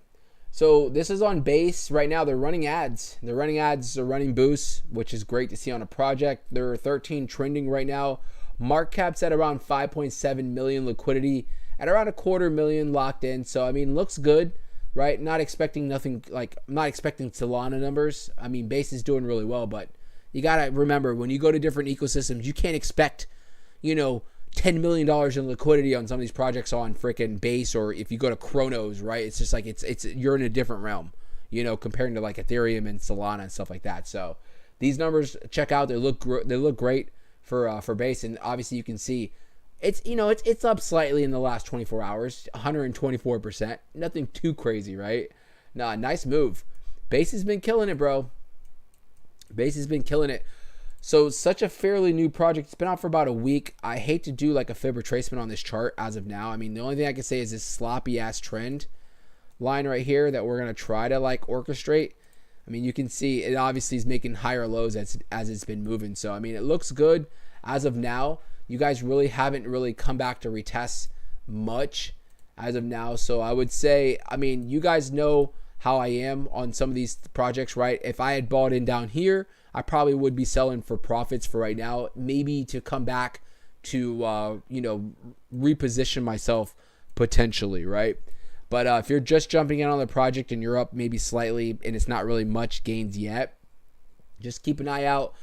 So this is on base right now. They're running ads. They're running boosts, which is great to see on a project. There are 13 trending right now. Mark cap's at around 5.7 million, liquidity at around $250,000 locked in. So I mean, looks good, right? Not expecting nothing, like I'm not expecting Solana numbers. I mean, base is doing really well, but you gotta remember when you go to different ecosystems, you can't expect, $10 million in liquidity on some of these projects on freaking base, or if you go to Chronos, right? It's just like it's you're in a different realm, comparing to like Ethereum and Solana and stuff like that. So these numbers, check out, they look great for base, and obviously you can see it's up slightly in the last 24 hours, 124%. Nothing too crazy, right? Nah, nice move. Base has been killing it, bro. Base has been killing it. So such a fairly new project. It's been out for about a week. I hate to do like a fib retracement on this chart as of now. I mean, the only thing I can say is this sloppy ass trend line right here that we're going to try to like orchestrate. I mean, you can see it obviously is making higher lows as it's been moving. So, I mean, it looks good as of now. You guys really haven't really come back to retest much as of now. So I would say, I mean, you guys know how I am on some of these projects, right? If I had bought in down here, I probably would be selling for profits for right now, maybe to come back to, reposition myself potentially, right? But if you're just jumping in on the project and you're up maybe slightly and it's not really much gains yet, just keep an eye out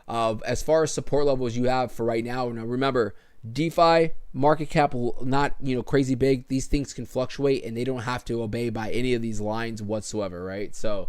as far as support levels you have for right now. Now, remember, DeFi market cap not crazy big. These things can fluctuate and they don't have to obey by any of these lines whatsoever, right? So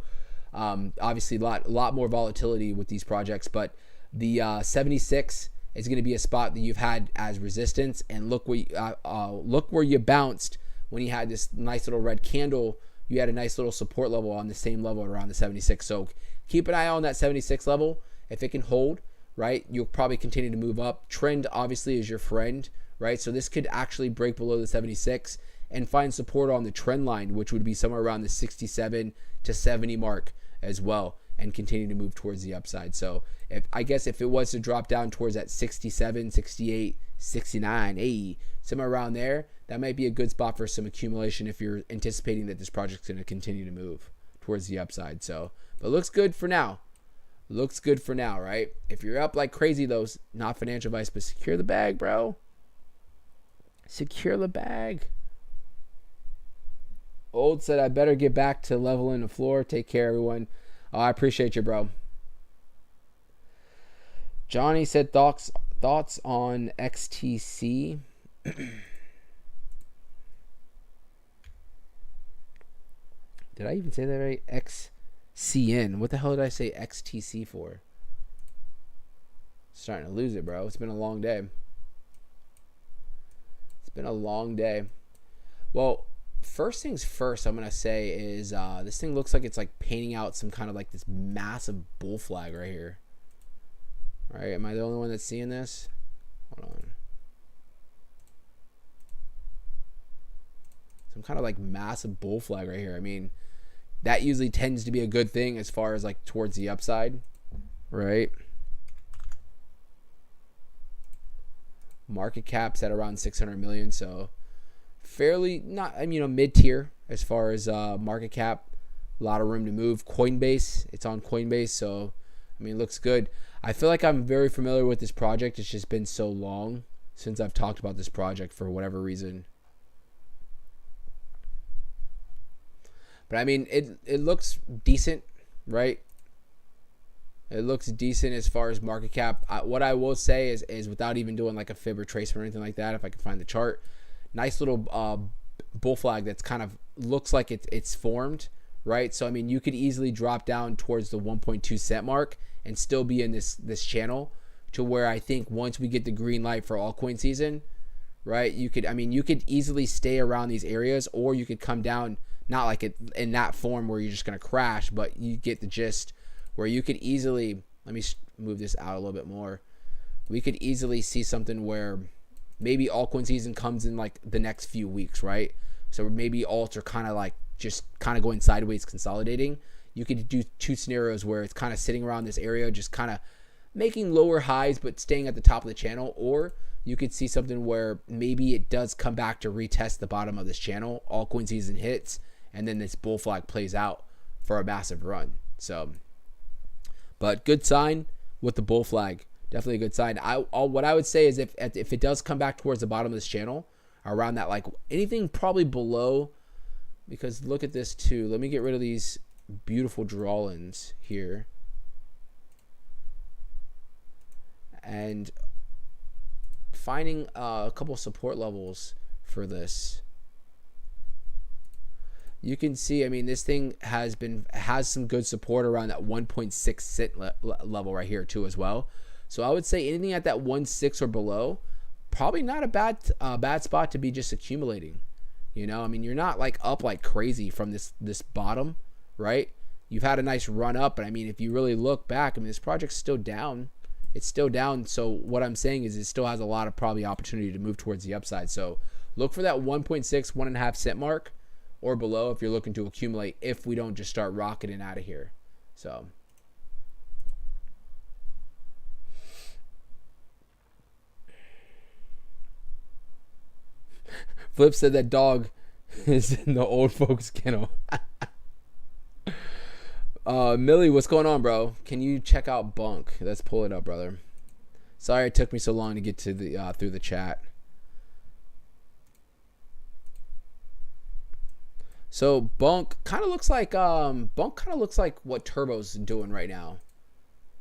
obviously a lot more volatility with these projects, but the 76 is going to be a spot that you've had as resistance, and look where you bounced when you had this nice little red candle. You had a nice little support level on the same level around the 76. So keep an eye on that 76 level. If it can hold, right, you'll probably continue to move up. Trend obviously is your friend, right? So this could actually break below the 76 and find support on the trend line, which would be somewhere around the 67 to 70 mark as well, and continue to move towards the upside. So if it was to drop down towards that 67, 68, 69, somewhere around there, that might be a good spot for some accumulation if you're anticipating that this project's going to continue to move towards the upside. So, but looks good for now. Looks good for now, right? If you're up like crazy, though, not financial advice, but secure the bag, bro. Secure the bag. Old said, I better get back to leveling the floor. Take care, everyone. Oh, I appreciate you, bro. Johnny said, thoughts on XTC. Did I even say that right? XCN. What the hell did I say XTC for? Starting to lose it, bro. It's been a long day. It's been a long day. Well, first things first, I'm gonna say is this thing looks like it's like painting out some kind of like this massive bull flag right here. All right, am I the only one that's seeing this? Hold on. Some kind of like massive bull flag right here. I mean, that usually tends to be a good thing as far as like towards the upside, right? Market cap's at around 600 million, so fairly not, mid-tier as far as market cap. A lot of room to move. Coinbase, it's on Coinbase, so it looks good. I feel like I'm very familiar with this project. It's just been so long since I've talked about this project for whatever reason. But it looks decent, right? It looks decent as far as market cap. What I will say is without even doing like a fib or trace or anything like that, if I can find the chart, nice little bull flag that's kind of looks like it's formed, right? So I mean, you could easily drop down towards the 1.2 cent mark and still be in this channel, to where I think once we get the green light for altcoin season, right? You could easily stay around these areas, or you could come down, not like it in that form where you're just gonna crash, but you get the gist, where you could easily, let me move this out a little bit more. We could easily see something where maybe altcoin season comes in like the next few weeks, right? So maybe alts are kind of like just kind of going sideways, consolidating. You could do two scenarios where it's kind of sitting around this area, just kind of making lower highs but staying at the top of the channel, or you could see something where maybe it does come back to retest the bottom of this channel, altcoin season hits, and then this bull flag plays out for a massive run. So, but good sign with the bull flag. Definitely a good sign. What I would say is if it does come back towards the bottom of this channel, around that, like anything probably below, because look at this too. Let me get rid of these beautiful drawlins here. And finding a couple support levels for this. You can see, I mean, this thing has some good support around that 1.6 cent level right here too as well. So I would say anything at that 1.6 or below, probably not a bad spot to be just accumulating. You know, I mean, you're not like up like crazy from this bottom, right? You've had a nice run up, but I mean, if you really look back, I mean, this project's still down. It's still down. So what I'm saying is it still has a lot of probably opportunity to move towards the upside. So look for that 1.6, 1.5 cent mark or below if you're looking to accumulate, if we don't just start rocketing out of here. So Flip said that dog is in the old folks kennel. Millie, what's going on, bro? Can you check out Bunk? Let's pull it up, brother. Sorry it took me so long to get to the through the chat. So Bunk kind of looks like what Turbo's doing right now,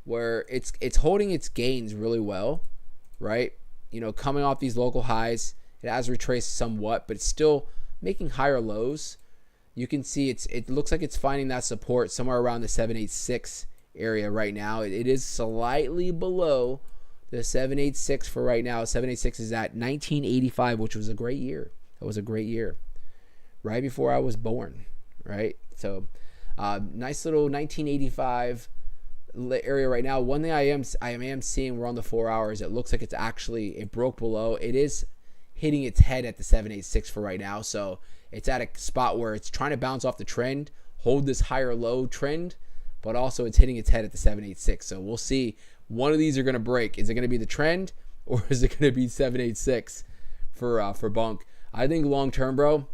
where it's holding its gains really well, right? You know, coming off these local highs, it has retraced somewhat, but it's still making higher lows. You can see it looks like it's finding that support somewhere around the 786 area right now. It is slightly below the 786 for right now. 786 is at 1985, which was a great year. That was a great year. Right before I was born, right? So nice little 1985 area right now. One thing I am seeing, we're on the 4 hours, it looks like it broke below. It is hitting its head at the 786 for right now. So it's at a spot where it's trying to bounce off the trend, hold this higher low trend, but also it's hitting its head at the 786. So we'll see. One of these are going to break. Is it going to be the trend, or is it going to be 786 for Bunk? I think long term, bro,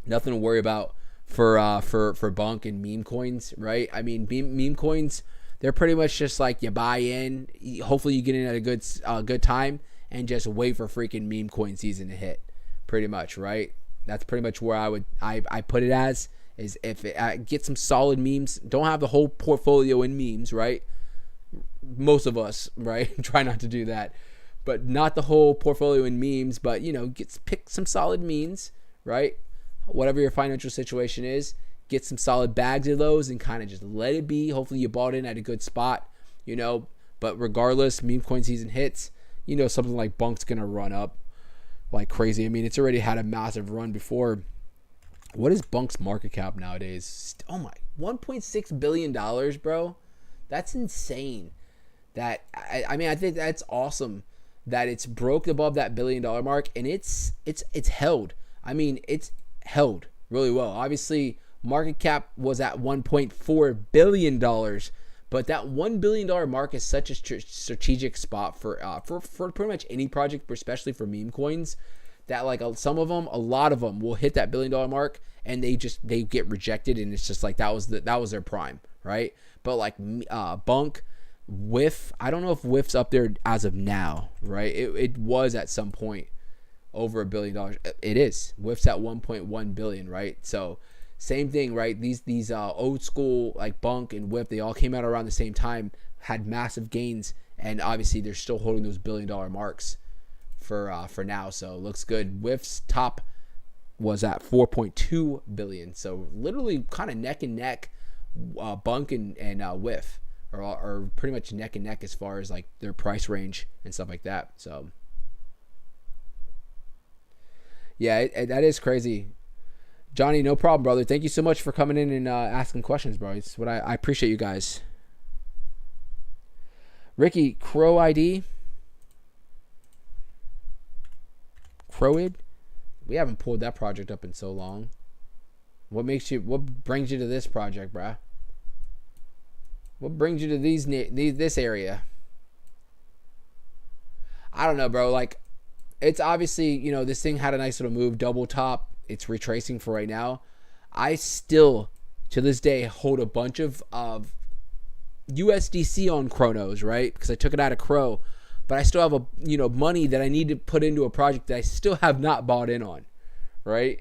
nothing to worry about for Bunk and meme coins, right? I mean, meme coins, they're pretty much just like you buy in. Hopefully you get in at a good time and just wait for freaking meme coin season to hit, pretty much, right? That's pretty much where I put it as, is if it get some solid memes. Don't have the whole portfolio in memes, right? Most of us, right? Try not to do that, but not the whole portfolio in memes, but you know, pick some solid memes, right? Whatever your financial situation is, get some solid bags of those and kind of just let it be. Hopefully you bought in at a good spot, you know, but regardless, meme coin season hits, you know, something like Bunk's going to run up like crazy. I mean, it's already had a massive run before. What is Bunk's market cap nowadays? Oh my, $1.6 billion, bro. That's insane. That, I mean, I think that's awesome that it's broke above that $1 billion mark, and it's held. I mean, it's held really well. Obviously, market cap was at $1.4 billion, but that $1 billion mark is such a strategic spot for pretty much any project, but especially for meme coins, that like a lot of them will hit that $1 billion mark and they get rejected, and it's just like that was their prime, right? But like Bunk, Whiff, I don't know if Whiff's up there as of now, right? It was at some point over $1 billion. It is. Whiff's at 1.1 billion, right? So Same thing, right? These old school like Bunk and Whip, they all came out around the same time, had massive gains, and obviously they're still holding those billion-dollar marks for now. So looks good. Whiff's top was at 4.2 billion. So literally kind of neck and neck. Bunk and Whiff are pretty much neck and neck as far as like their price range and stuff like that. So yeah, that is crazy. Johnny, no problem, brother. Thank you so much for coming in and asking questions, bro. It's what I appreciate you guys. Ricky, Crow ID. Crowid? We haven't pulled that project up in so long. What brings you to this project, bruh? What brings you to this area? I don't know, bro. Like, it's obviously, you know, this thing had a nice little move, double top. It's retracing for right now. I still, to this day, hold a bunch of USDC on Chronos, right? Because I took it out of Crow. But I still have money that I need to put into a project that I still have not bought in on, right?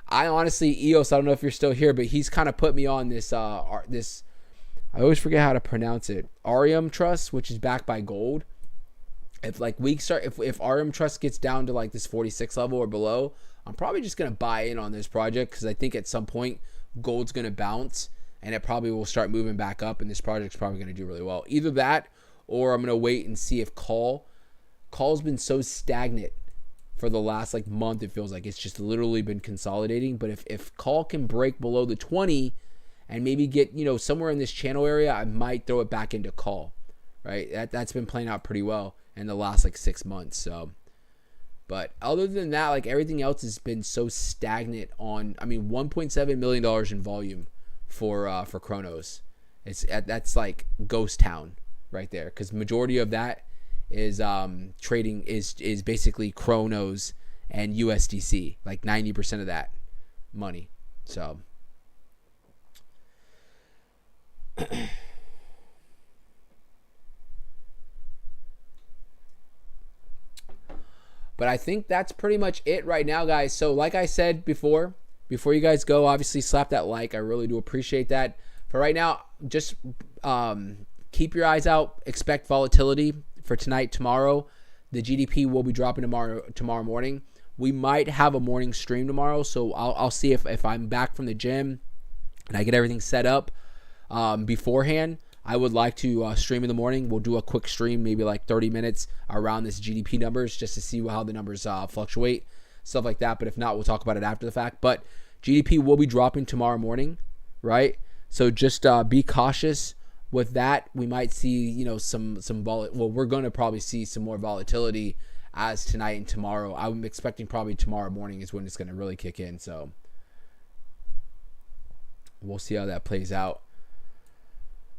I honestly, EOS, I don't know if you're still here, but he's kind of put me on this, I always forget how to pronounce it, Arium Trust, which is backed by gold. If Arium Trust gets down to like this 46 level or below, I'm probably just going to buy in on this project because I think at some point gold's going to bounce and it probably will start moving back up and this project's probably going to do really well. Either that or I'm going to wait and see if Call's been so stagnant for the last like month. It feels like it's just literally been consolidating. But if Call can break below the 20 and maybe get, somewhere in this channel area, I might throw it back into Call, right? That's been playing out pretty well in the last like 6 months. So, but other than that, like everything else has been so stagnant on, $1.7 million in volume for Chronos. That's like ghost town right there. Cause majority of that is trading is basically Chronos and USDC, like 90% of that money. So but I think that's pretty much it right now, guys. So like I said before you guys go, obviously slap that like. I really do appreciate that. For right now, just keep your eyes out. Expect volatility for tonight, tomorrow. The GDP will be dropping tomorrow morning. We might have a morning stream tomorrow, so I'll see if I'm back from the gym and I get everything set up beforehand. I would like to stream in the morning. We'll do a quick stream, maybe like 30 minutes around this GDP numbers just to see how the numbers fluctuate, stuff like that. But if not, we'll talk about it after the fact. But GDP will be dropping tomorrow morning, right? So just be cautious with that. We might see, we're going to probably see some more volatility as tonight and tomorrow. I'm expecting probably tomorrow morning is when it's going to really kick in. So we'll see how that plays out.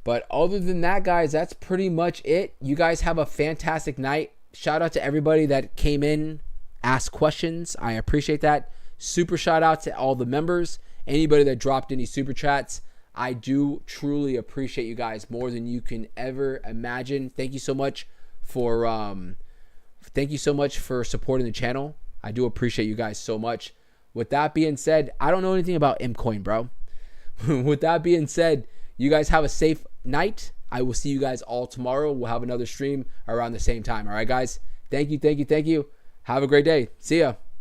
But other than that, guys, that's pretty much it. You guys have a fantastic night. Shout out to everybody that came in, asked questions. I appreciate that. Super shout out to all the members. Anybody that dropped any super chats. I do truly appreciate you guys more than you can ever imagine. Thank you so much for supporting the channel. I do appreciate you guys so much. With that being said, I don't know anything about MEMECOIN, bro. With that being said, you guys have a safe night. I will see you guys all tomorrow. We'll have another stream around the same time. All right, guys. Thank you. Have a great day. See ya.